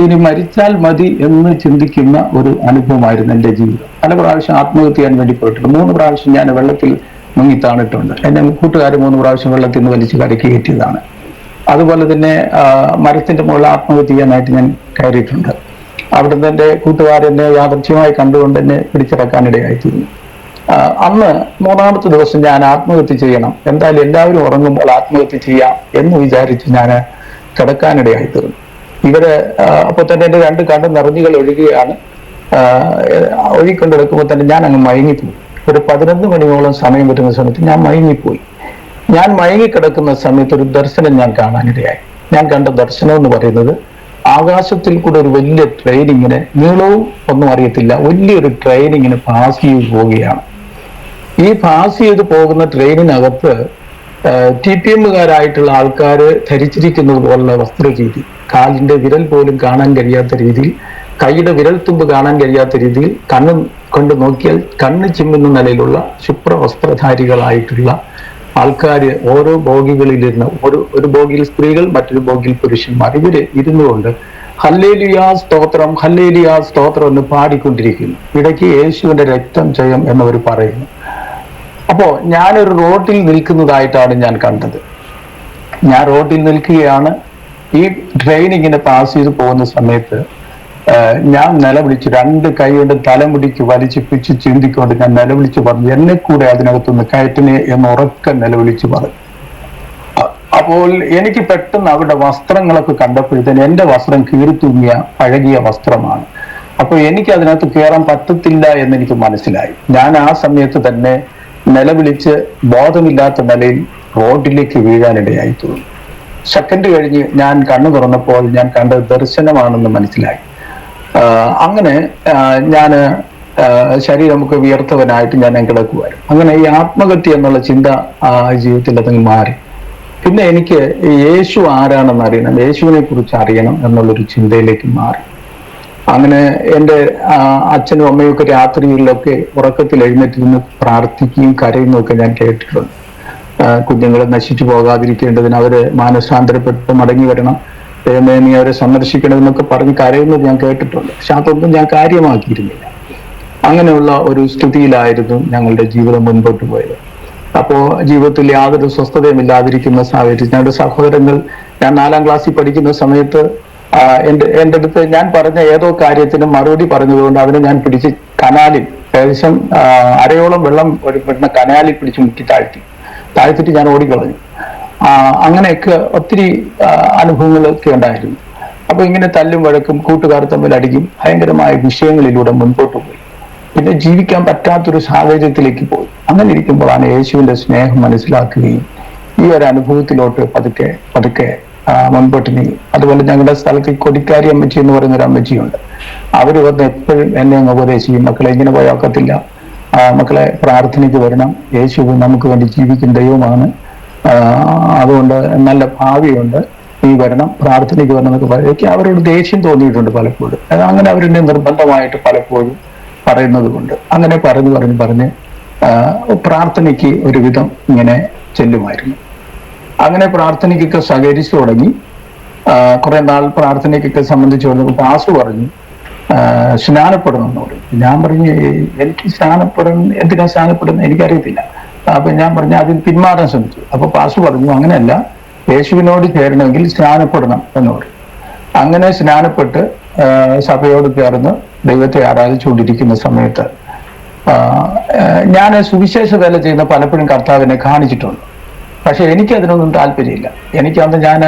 ഇനി മരിച്ചാൽ മതി എന്ന് ചിന്തിക്കുന്ന ഒരു അനുഭവമായിരുന്നു എൻ്റെ ജീവിതം. പല പ്രാവശ്യം ആത്മഹത്യ ചെയ്യാൻ വേണ്ടി പോയിട്ടുണ്ട്. 3 പ്രാവശ്യം ഞാൻ വെള്ളത്തിൽ മുങ്ങി താണിട്ടുണ്ട്. എന്നെ കൂട്ടുകാർ 3 പ്രാവശ്യം വെള്ളത്തിൽ നിന്ന് വലിച്ച് കരയ്ക്ക് കയറ്റിയതാണ്. അതുപോലെ തന്നെ മരത്തിന്റെ മുകളിൽ ആത്മഹത്യ ചെയ്യാനായിട്ട് ഞാൻ കയറിയിട്ടുണ്ട്. അവിടുന്ന് എൻ്റെ കൂട്ടുകാരെന്നെ യാദൃച്ഛ്യമായി കണ്ടുകൊണ്ട് എന്നെ പിടിച്ചിറക്കാനിടയായിത്തീർന്നു. അന്ന് 3ാമത്തെ ദിവസം ഞാൻ ആത്മഹത്യ ചെയ്യണം, എന്തായാലും എല്ലാവരും ഉറങ്ങുമ്പോൾ ആത്മഹത്യ ചെയ്യാം എന്ന് വിചാരിച്ച് ഞാൻ കിടക്കാനിടയായിത്തീർന്നു. ഇവര് അപ്പൊ തന്നെ എൻ്റെ 2 കണ്ണ് നിറഞ്ഞുകൾ ഒഴുകുകയാണ്. ഒഴുകിക്കൊണ്ടിടക്കുമ്പോൾ തന്നെ ഞാൻ അങ്ങ് മയങ്ങിപ്പോയി. ഒരു 11 മണിയോളം സമയം വരുന്ന സമയത്ത് ഞാൻ മയങ്ങിപ്പോയി. ഞാൻ മയങ്ങിക്കിടക്കുന്ന സമയത്ത് ഒരു ദർശനം ഞാൻ കാണാനിടയായി. ഞാൻ കണ്ട ദർശനം എന്ന് പറയുന്നത്, ആകാശത്തിൽ കൂടെ ഒരു വലിയ ട്രെയിൻ ഇങ്ങനെ, നീളവും ഒന്നും അറിയത്തില്ല, വലിയൊരു ട്രെയിൻ ഇങ്ങനെ പാസ് ചെയ്ത് പോവുകയാണ്. ഈ പാസ് ചെയ്ത് പോകുന്ന ട്രെയിനിനകത്ത് TPM-കാരായിട്ടുള്ള ആൾക്കാർ ധരിച്ചിരിക്കുന്നത് പോലുള്ള വസ്ത്രരീതി, കാലിന്റെ വിരൽ പോലും കാണാൻ കഴിയാത്ത രീതിയിൽ, കൈയുടെ വിരൽത്തുമ്പ് കാണാൻ കഴിയാത്ത രീതിയിൽ, കണ്ണ് കൊണ്ട് നോക്കിയാൽ കണ്ണ് ചിമ്മുന്ന നിലയിലുള്ള ശുഭ്രവസ്ത്രധാരികളായിട്ടുള്ള ആൾക്കാര് ഓരോ ബോഗികളിലിരുന്ന്, ഒരു ബോഗിയിൽ സ്ത്രീകൾ, മറ്റൊരു ബോഗിയിൽ പുരുഷന്മാർ, ഇവര് ഇരുന്നുകൊണ്ട് ഹല്ലേലൂയാ സ്തോത്രം, ഹല്ലേലൂയാ സ്തോത്രം എന്ന് പാടിക്കൊണ്ടിരിക്കുന്നു. ഇടയ്ക്ക് യേശുവിന്റെ രക്തം ജയം എന്നവർ പറയുന്നു. അപ്പോ ഞാനൊരു റോഡിൽ നിൽക്കുന്നതായിട്ടാണ് ഞാൻ കണ്ടത്. ഞാൻ റോഡിൽ നിൽക്കുകയാണ്. ഈ ട്രെയിൻ ഇങ്ങനെ പാസ് ചെയ്ത് പോകുന്ന സമയത്ത് ഞാൻ നിലവിളിച്ചു, 2 കൈ കൊണ്ട് തലമുടിക്ക് വലിച്ച് പിച്ച് ചിന്തിക്കൊണ്ട് ഞാൻ നിലവിളിച്ചു പറഞ്ഞു, എന്നെ കൂടെ അതിനകത്തുനിന്ന് കയറ്റിനെ എന്ന് ഉറക്കെ നിലവിളിച്ചു പറഞ്ഞു. അപ്പോൾ എനിക്ക് പെട്ടെന്ന് അവരുടെ വസ്ത്രങ്ങളൊക്കെ കണ്ടപ്പോഴത്തേന് എൻ്റെ വസ്ത്രം കീറിത്തൂങ്ങിയ പഴകിയ വസ്ത്രമാണ്. അപ്പൊ എനിക്ക് അതിനകത്ത് കയറാൻ പറ്റത്തില്ല എന്ന് എനിക്ക് മനസ്സിലായി. ഞാൻ ആ സമയത്ത് തന്നെ നിലവിളിച്ച് ബോധമില്ലാത്ത നിലയിൽ റോഡിലേക്ക് വീഴാനിടയായി തോന്നി. സെക്കൻഡ് കഴിഞ്ഞ് ഞാൻ കണ്ണു തുറന്നപ്പോൾ ഞാൻ കണ്ടത് ദർശനമാണെന്ന് മനസ്സിലായി. അങ്ങനെ ഞാൻ ശരീരമൊക്കെ വിയർത്തവനായിട്ട് ഞാൻ കിടക്കുമായിരുന്നു. അങ്ങനെ ഈ ആത്മഹത്യ എന്നുള്ള ചിന്ത ജീവിതത്തിൽ അതങ്ങ് മാറി. പിന്നെ എനിക്ക് യേശു ആരാണെന്ന് അറിയണം, യേശുവിനെ കുറിച്ച് അറിയണം എന്നുള്ളൊരു ചിന്തയിലേക്ക് മാറി. അങ്ങനെ എൻ്റെ അച്ഛനും അമ്മയും ഒക്കെ രാത്രികളിലൊക്കെ ഉറക്കത്തിൽ എഴുന്നേറ്റിരുന്ന് പ്രാർത്ഥിക്കുകയും കരയുന്നതും ഒക്കെ ഞാൻ കേട്ടിട്ടുണ്ട്. കുഞ്ഞുങ്ങൾ നശിച്ചു പോകാതിരിക്കേണ്ടതിന് അവര് മാനസാന്തരപ്പെട്ട് മടങ്ങി വരണം, നീ അവരെ സന്ദർശിക്കണമെന്നൊക്കെ പറഞ്ഞ് കരയുന്നത് ഞാൻ കേട്ടിട്ടുണ്ട്. പക്ഷെ അതൊന്നും ഞാൻ കാര്യമാക്കിയിരുന്നില്ല. അങ്ങനെയുള്ള ഒരു സ്ഥിതിയിലായിരുന്നു ഞങ്ങളുടെ ജീവിതം മുൻപോട്ട് പോയത്. അപ്പോ ജീവിതത്തിൽ യാതൊരു സ്വസ്ഥതയും സാഹചര്യം, ഞങ്ങളുടെ സഹോദരങ്ങൾ, ഞാൻ 4ാം ക്ലാസ്സിൽ പഠിക്കുന്ന സമയത്ത് എൻ്റെ അടുത്ത് ഞാൻ പറഞ്ഞ ഏതോ കാര്യത്തിന് മറുപടി പറഞ്ഞതുകൊണ്ട് അവനെ ഞാൻ പിടിച്ച് കനാലിൽ, ഏകദേശം അരയോളം വെള്ളം പെടുന്ന കനാലിൽ പിടിച്ച് മുക്കി താഴ്ത്തിട്ട് ഞാൻ ഓടിക്കളഞ്ഞു. അങ്ങനെയൊക്കെ ഒത്തിരി അനുഭവങ്ങളൊക്കെ ഉണ്ടായിരുന്നു. അപ്പൊ ഇങ്ങനെ തല്ലും വഴക്കും, കൂട്ടുകാർ തമ്മിൽ അടിക്കും, ഭയങ്കരമായ വിഷയങ്ങളിലൂടെ മുൻപോട്ട് പോയി. പിന്നെ ജീവിക്കാൻ പറ്റാത്തൊരു സാഹചര്യത്തിലേക്ക് പോയി. അങ്ങനെ ഇരിക്കുമ്പോഴാണ് യേശുവിന്റെ സ്നേഹം മനസ്സിലാക്കുകയും ഈ ഒരു അനുഭവത്തിലോട്ട് പതുക്കെ പതുക്കെ മുൻപോട്ട് നീങ്ങി. അതുപോലെ ഞങ്ങളുടെ സ്ഥലത്ത് കൊടിക്കാരി അമ്മച്ചി എന്ന് പറയുന്ന ഒരു അമ്മച്ചിയുണ്ട്. അവര് വന്ന് എപ്പോഴും എന്നെ അങ്ങ് ഉപദേശിക്കും, മക്കളെ ഇങ്ങനെ പോയാക്കത്തില്ല, മക്കളെ പ്രാർത്ഥനയ്ക്ക് വരണം, യേശു നമുക്ക് വേണ്ടി ജീവിക്കുന്ന ദൈവമാണ്, അതുകൊണ്ട് നല്ല ഭാവിയുണ്ട്, നീ വരണം, പ്രാർത്ഥനയ്ക്ക് വരണം എന്നൊക്കെ പറയും. എനിക്ക് അവരോട് ദേഷ്യം തോന്നിയിട്ടുണ്ട് പലപ്പോഴും. അങ്ങനെ അവരെന്നെ നിർബന്ധമായിട്ട് പലപ്പോഴും പറയുന്നത് കൊണ്ട് അങ്ങനെ പറഞ്ഞ് പ്രാർത്ഥനയ്ക്ക് ഒരുവിധം ഇങ്ങനെ ചെല്ലുമായിരുന്നു. അങ്ങനെ പ്രാർത്ഥനയ്ക്കൊക്കെ സഹകരിച്ചു തുടങ്ങി. കുറെ നാൾ പ്രാർത്ഥനയ്ക്കൊക്കെ സംബന്ധിച്ച് വന്നപ്പോൾ പാസ്റ്റർ പറഞ്ഞു സ്നാനപ്പെടണം എന്ന് പറയും. ഞാൻ പറഞ്ഞു എനിക്ക് എന്തിനാ സ്നാനപ്പെടുന്നത് എനിക്കറിയത്തില്ല. അപ്പൊ ഞാൻ പറഞ്ഞു അതിൽ പിന്മാറാൻ ശ്രമിച്ചു. അപ്പൊ പാസ്റ്റർ പറഞ്ഞു അങ്ങനെയല്ല, യേശുവിനോട് ചേരണമെങ്കിൽ സ്നാനപ്പെടണം എന്ന് പറയും. അങ്ങനെ സ്നാനപ്പെട്ട് സഭയോട് ചേർന്ന് ദൈവത്തെ ആരാധിച്ചുകൊണ്ടിരിക്കുന്ന സമയത്ത് ഞാൻ സുവിശേഷ വേല ചെയ്യുന്ന പലപ്പോഴും കർത്താവിനെ കാണിച്ചിട്ടുണ്ട്. പക്ഷെ എനിക്ക് അതിനൊന്നും താല്പര്യമില്ല. എനിക്കന്ന് ഞാൻ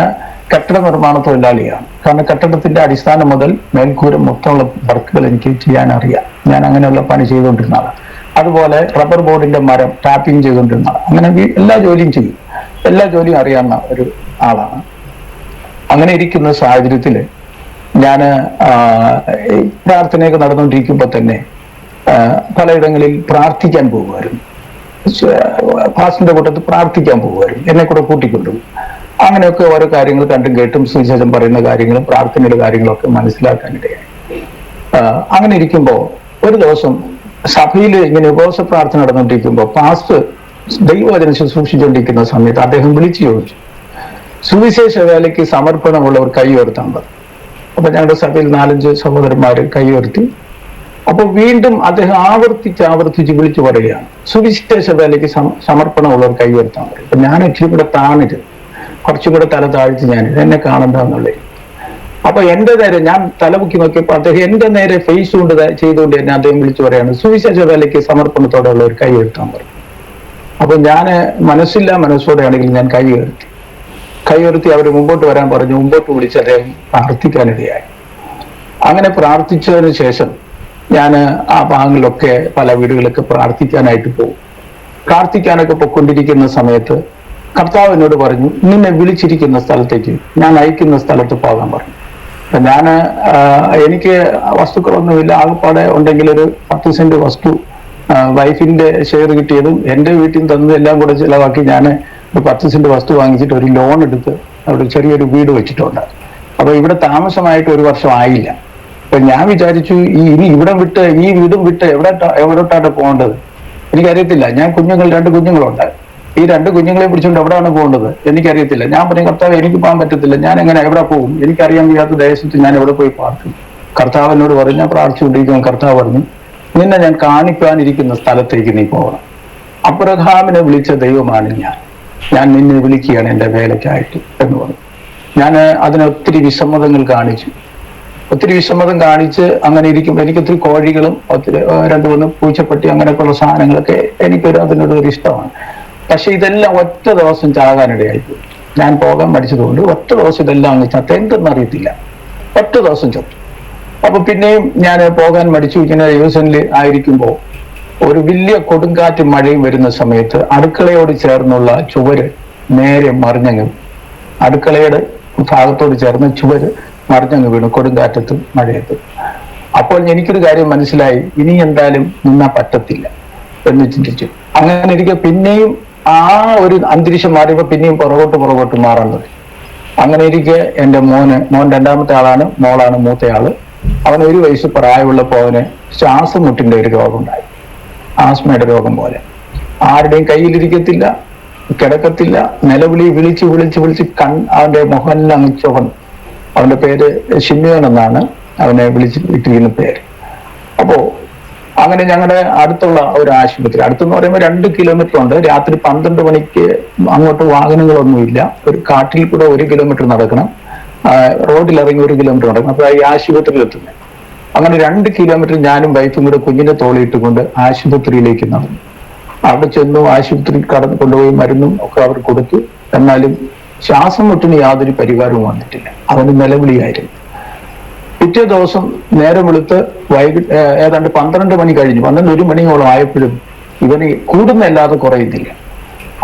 കെട്ടിട നിർമ്മാണ തൊഴിലാളിയാണ്. കാരണം കെട്ടിടത്തിന്റെ അടിസ്ഥാനം മുതൽ മേൽക്കൂര മൊത്തമുള്ള വർക്കുകൾ എനിക്ക് ചെയ്യാൻ അറിയാം. ഞാൻ അങ്ങനെയുള്ള പണി ചെയ്തുകൊണ്ടിരുന്ന ആളാണ്. അതുപോലെ റബ്ബർ ബോർഡിന്റെ മരം ടാപ്പിംഗ് ചെയ്തുകൊണ്ടിരുന്ന ആളാണ്. അങ്ങനെ എല്ലാ ജോലിയും ചെയ്യും, എല്ലാ ജോലിയും അറിയാവുന്ന ഒരു ആളാണ്. അങ്ങനെ ഇരിക്കുന്ന സാഹചര്യത്തിൽ ഞാൻ പ്രാർത്ഥനയൊക്കെ നടന്നുകൊണ്ടിരിക്കുമ്പോൾ തന്നെ പലയിടങ്ങളിൽ പ്രാർത്ഥിക്കാൻ പോകുമായിരുന്നു. ഫാസ്റ്റിന്റെ കൂട്ടത്തിൽ പ്രാർത്ഥിക്കാൻ പോകുമായിരുന്നു, എന്നെ കൂടെ കൂട്ടിക്കൊണ്ടുപോകും. അങ്ങനെയൊക്കെ ഓരോ കാര്യങ്ങൾ കണ്ടും കേട്ടും സുവിശേഷം പറയുന്ന കാര്യങ്ങളും പ്രാർത്ഥനയുടെ കാര്യങ്ങളൊക്കെ മനസ്സിലാക്കാനിടയായി. അങ്ങനെ ഇരിക്കുമ്പോൾ ഒരു ദിവസം സഭയിൽ ഇങ്ങനെ ഉപവാസ പ്രാർത്ഥന നടന്നുകൊണ്ടിരിക്കുമ്പോൾ പാസ്റ്റർ ദൈവവചനം ശുശ്രൂഷിച്ചുകൊണ്ടിരിക്കുന്ന സമയത്ത് അദ്ദേഹം വിളിച്ചു ചോദിച്ചു, സുവിശേഷ വേലയ്ക്ക് സമർപ്പണമുള്ളവർ കൈ ഉയർത്താൻ പറഞ്ഞു. അപ്പൊ ഞങ്ങളുടെ സഭയിൽ 4-5 സഹോദരന്മാര് കൈ ഉയർത്തി. അപ്പൊ വീണ്ടും അദ്ദേഹം ആവർത്തിച്ച് വിളിച്ചു പറയുകയാണ്, സുവിശേഷ വേലയ്ക്ക് സമർപ്പണമുള്ളവർ കൈ ഉയർത്താൻ പറയും. അപ്പൊ ഞാൻ ഇച്ചിരി കൂടെ താണിട്ട് കുറച്ചും കൂടെ തല താഴ്ത്തി ഞാൻ എന്നെ കാണണ്ടെന്നുള്ളത്. അപ്പൊ എന്റെ നേരെ ഞാൻ തലമുക്കി നോക്കിയപ്പോ അദ്ദേഹം എന്റെ നേരെ ഫേസ് കൊണ്ട് ചെയ്തുകൊണ്ട് തന്നെ അദ്ദേഹം വിളിച്ചു പറയാണ്, സുവിശേഷ വേലയ്ക്ക് സമർപ്പണത്തോടെ ഉള്ളവർ കൈ ഉയർത്താൻ പറയും. അപ്പൊ ഞാൻ മനസ്സോടെ ആണെങ്കിൽ ഞാൻ കൈ ഉയർത്തി അവർ മുമ്പോട്ട് വരാൻ പറഞ്ഞു. മുമ്പോട്ട് വിളിച്ച് അദ്ദേഹം പ്രാർത്ഥിക്കാനിടയായി. അങ്ങനെ പ്രാർത്ഥിച്ചതിന് ശേഷം ഞാൻ ആ ഭാഗങ്ങളിലൊക്കെ പല വീടുകളൊക്കെ പ്രാർത്ഥിക്കാനായിട്ട് പോകും. പ്രാർത്ഥിക്കാനൊക്കെ പൊയ്ക്കൊണ്ടിരിക്കുന്ന സമയത്ത് കർത്താവ് എന്നോട് പറഞ്ഞു, നിന്നെ വിളിച്ചിരിക്കുന്ന സ്ഥലത്തേക്ക്, ഞാൻ അയക്കുന്ന സ്ഥലത്ത് പോകാൻ പറഞ്ഞു. അപ്പൊ എനിക്ക് വസ്തുക്കളൊന്നുമില്ല, ആകെപ്പാടെ ഉണ്ടെങ്കിൽ ഒരു 10 സെന്റ് വസ്തു വൈഫിന്റെ ഷെയർ കിട്ടിയതും എൻ്റെ വീട്ടിൽ നിന്ന് തന്നതും എല്ലാം കൂടെ ചിലവാക്കി ഞാൻ ഒരു 10 സെന്റ് വസ്തു വാങ്ങിച്ചിട്ട് ഒരു ലോൺ എടുത്ത് അവിടെ ചെറിയൊരു വീട് വെച്ചിട്ടുണ്ട്. അപ്പൊ ഇവിടെ താമസമായിട്ട് 1 വർഷം ആയില്ല. അപ്പൊ ഞാൻ വിചാരിച്ചു, ഇനി ഇവിടെ വിട്ട് ഈ വീടും വിട്ട് എവിടോട്ടാണ് പോകേണ്ടത് എനിക്കറിയത്തില്ല. ഞാൻ 2 കുഞ്ഞുങ്ങളുണ്ട്. ഈ 2 കുഞ്ഞുങ്ങളെ പിടിച്ചുകൊണ്ട് എവിടെയാണ് പോകേണ്ടത് എനിക്കറിയത്തില്ല. ഞാൻ പറഞ്ഞു, കർത്താവ് എനിക്ക് പോകാൻ പറ്റത്തില്ല, ഞാൻ എങ്ങനെ എവിടെ പോകും, എനിക്കറിയാൻ വയ്യാത്ത ദേശത്ത് ഞാൻ എവിടെ പോയി പ്രാർത്ഥിക്കും. കർത്താവ് എന്നോട് പറഞ്ഞു, ഞാൻ പ്രാർത്ഥിച്ചുകൊണ്ടിരിക്കുന്നു. കർത്താവ് പറഞ്ഞു, നിന്നെ ഞാൻ കാണിക്കാനിരിക്കുന്ന സ്ഥലത്തേക്ക് നീ പോകണം. അബ്രഹാമിനെ വിളിച്ച ദൈവമാണ് ഞാൻ നിന്നെ വിളിക്കുകയാണ് എൻ്റെ വേലയ്ക്കായിട്ട് എന്ന് പറഞ്ഞു. ഞാൻ അതിന് ഒത്തിരി വിസമ്മതങ്ങൾ കാണിച്ച് അങ്ങനെ ഇരിക്കുമ്പോൾ എനിക്ക് ഒത്തിരി കോഴികളും 2-3 പൂച്ചപ്പട്ടി അങ്ങനെയൊക്കെയുള്ള സാധനങ്ങളൊക്കെ അതിനോടൊരു ഇഷ്ടമാണ്. പക്ഷെ ഇതെല്ലാം ഒറ്റ ദിവസം ചാകാനിടയായിപ്പോയി. ഞാൻ പോകാൻ മടിച്ചതുകൊണ്ട് ഒറ്റ ദിവസം ഇതെല്ലാം അങ്ങ് ചത്ത, എന്തെന്നറിയത്തില്ല, ഒറ്റ ദിവസം ചത്തു. അപ്പൊ പിന്നെയും ഞാൻ പോകാൻ മടിച്ചു. ഇങ്ങനെ യൂസനിൽ ആയിരിക്കുമ്പോൾ ഒരു വലിയ കൊടുങ്കാറ്റ് മഴയും വരുന്ന സമയത്ത് അടുക്കളയോട് ചേർന്നുള്ള ചുവര് നേരെ മറിഞ്ഞങ്ങ്, അടുക്കളയുടെ ഭാഗത്തോട് ചേർന്ന് ചുവര് മറിഞ്ഞങ്ങ് വീണു കൊടുങ്കാറ്റത്തും മഴയത്തും. അപ്പോൾ എനിക്കൊരു കാര്യം മനസ്സിലായി, ഇനി എന്തായാലും നിന്നാ പറ്റത്തില്ല എന്ന് ചിന്തിച്ചു. അങ്ങനെ ഇരിക്കെ പിന്നെയും ആ ഒരു അന്തരീക്ഷം മാറിയപ്പോൾ പിന്നെയും പുറകോട്ട് മാറാൻ തുടങ്ങി. അങ്ങനെ ഇരിക്കെ എൻ്റെ മോൻ 2ാമത്തെ ആളാണ്, മോളാണ് മൂത്തയാള്. അവൻ 1 വയസ്സ് പ്രായമുള്ളപ്പോൾ അവന് ശ്വാസം മുട്ടിന്റെ ഒരു രോഗമുണ്ടായി, ആസ്മയുടെ രോഗം പോലെ. ആരുടെയും കയ്യിലിരിക്കത്തില്ല, കിടക്കത്തില്ല, നിലവിളി വിളിച്ച് അവന്റെ മുഖമെല്ലാം അങ്ങ് ചുവന്നു. അവന്റെ പേര് ഷിമിയോൻ എന്നാണ് അവനെ വിളിച്ചിട്ടിരിക്കുന്ന പേര്. അപ്പോ അങ്ങനെ ഞങ്ങളുടെ അടുത്തുള്ള ഒരു ആശുപത്രി, അടുത്തെന്ന് പറയുമ്പോൾ 2 കിലോമീറ്റർ ഉണ്ട്. രാത്രി 12 മണിക്ക് അങ്ങോട്ട് വാഹനങ്ങളൊന്നുമില്ല. ഒരു കാട്ടിൽ കൂടെ 1 കിലോമീറ്റർ നടക്കണം, റോഡിൽ ഇറങ്ങി 1 കിലോമീറ്റർ നടക്കണം. അപ്പൊ ഈ ആശുപത്രിയിൽ എത്തുന്നത്. അങ്ങനെ 2 കിലോമീറ്റർ ഞാനും വൈഫും കൂടെ കുഞ്ഞിനെ തോളിയിട്ടുകൊണ്ട് ആശുപത്രിയിലേക്ക് നടന്നു. അവിടെ ചെന്നു ആശുപത്രി കൊണ്ടുപോയി മരുന്നും ഒക്കെ അവർ കൊടുത്തു. എന്നാലും ശ്വാസം മുട്ടിന് യാതൊരു പരിഹാരവും വന്നിട്ടില്ല. അവന് നിലവിളിയായിരുന്നു. പിറ്റേ ദിവസം നേരം വെളുത്ത് വൈകിട്ട് ഏതാണ്ട് 12 മണി കഴിഞ്ഞു, 1 മണിയോളം ആയപ്പോഴും ഇവന് കൂടുന്നല്ലാതെ കുറയുന്നില്ല.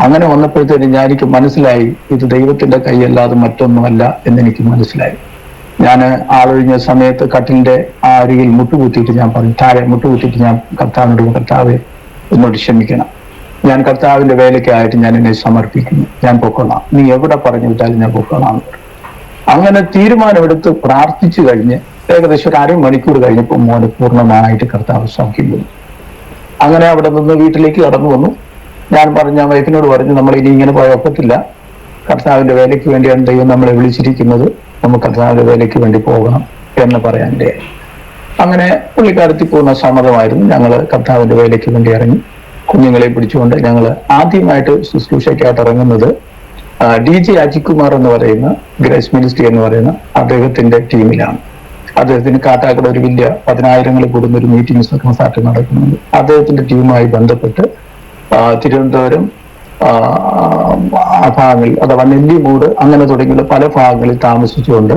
അങ്ങനെ വന്നപ്പോഴത്തേനും എനിക്ക് മനസ്സിലായി, ഇത് ദൈവത്തിന്റെ കൈയല്ലാതെ മറ്റൊന്നുമല്ല എന്നെനിക്ക് മനസ്സിലായി. ഞാൻ ആളൊഴിഞ്ഞ സമയത്ത് കട്ടിലിന്റെ ആ അരികിൽ മുട്ടുകുത്തിയിട്ട് ഞാൻ പറഞ്ഞു, താഴെ മുട്ടുകുത്തിയിട്ട് ഞാൻ കർത്താവിനോട്, കർത്താവെ എന്നോട് ക്ഷമിക്കണം, ഞാൻ കർത്താവിന്റെ വേലയ്ക്കായിട്ട് ഞാൻ എന്നെ സമർപ്പിക്കുന്നു, ഞാൻ പൊക്കോളാം, നീ എവിടെ പറഞ്ഞു വിട്ടാലും ഞാൻ പൊക്കോളാം. അങ്ങനെ തീരുമാനമെടുത്ത് പ്രാർത്ഥിച്ചു കഴിഞ്ഞ് ഏകദേശം 1/2 മണിക്കൂർ കഴിഞ്ഞപ്പോൾ മോന് പൂർണ്ണമായിട്ട് കർത്താവ് സൗഖ്യം വന്നു. അങ്ങനെ അവിടെ നിന്ന് വീട്ടിലേക്ക് കടന്നു വന്നു. ഞാൻ വൈഫിനോട് പറഞ്ഞു, നമ്മൾ ഇനി ഇങ്ങനെ പോയ ഒക്കത്തില്ല, കർത്താവിന്റെ വേലയ്ക്ക് വേണ്ടിയാണ് ദൈവം നമ്മളെ വിളിച്ചിരിക്കുന്നത്, നമുക്ക് കർത്താവിന്റെ വേലയ്ക്ക് വേണ്ടി പോകണം എന്ന് പറയാൻ്റെ. അങ്ങനെ പുള്ളിക്കാരത്തിൽ പൂർണ്ണ സമ്മതമായിരുന്നു. ഞങ്ങൾ കർത്താവിന്റെ വേലയ്ക്ക് വേണ്ടി ഇറങ്ങി. കുഞ്ഞുങ്ങളെ പിടിച്ചുകൊണ്ട് ഞങ്ങൾ ആദ്യമായിട്ട് ശുശ്രൂഷയ്ക്കായിട്ട് ഇറങ്ങുന്നത് DJ അജികുമാർ എന്ന് പറയുന്ന ഗ്രേസ് മിനിസ്ട്രി എന്ന് പറയുന്ന അദ്ദേഹത്തിന്റെ ടീമിലാണ്. അദ്ദേഹത്തിന് കാട്ടാക്കട ഒരു വലിയ 10,000 കൂടുന്ന ഒരു മീറ്റിംഗ് സർക്കസായിട്ട് നടക്കുന്നുണ്ട്. അദ്ദേഹത്തിന്റെ ടീമുമായി ബന്ധപ്പെട്ട് തിരുവനന്തപുരം ഭാഗങ്ങളിൽ, അഥവാ നെല്ലിമൂട് അങ്ങനെ തുടങ്ങിയുള്ള പല ഭാഗങ്ങളിൽ താമസിച്ചുകൊണ്ട്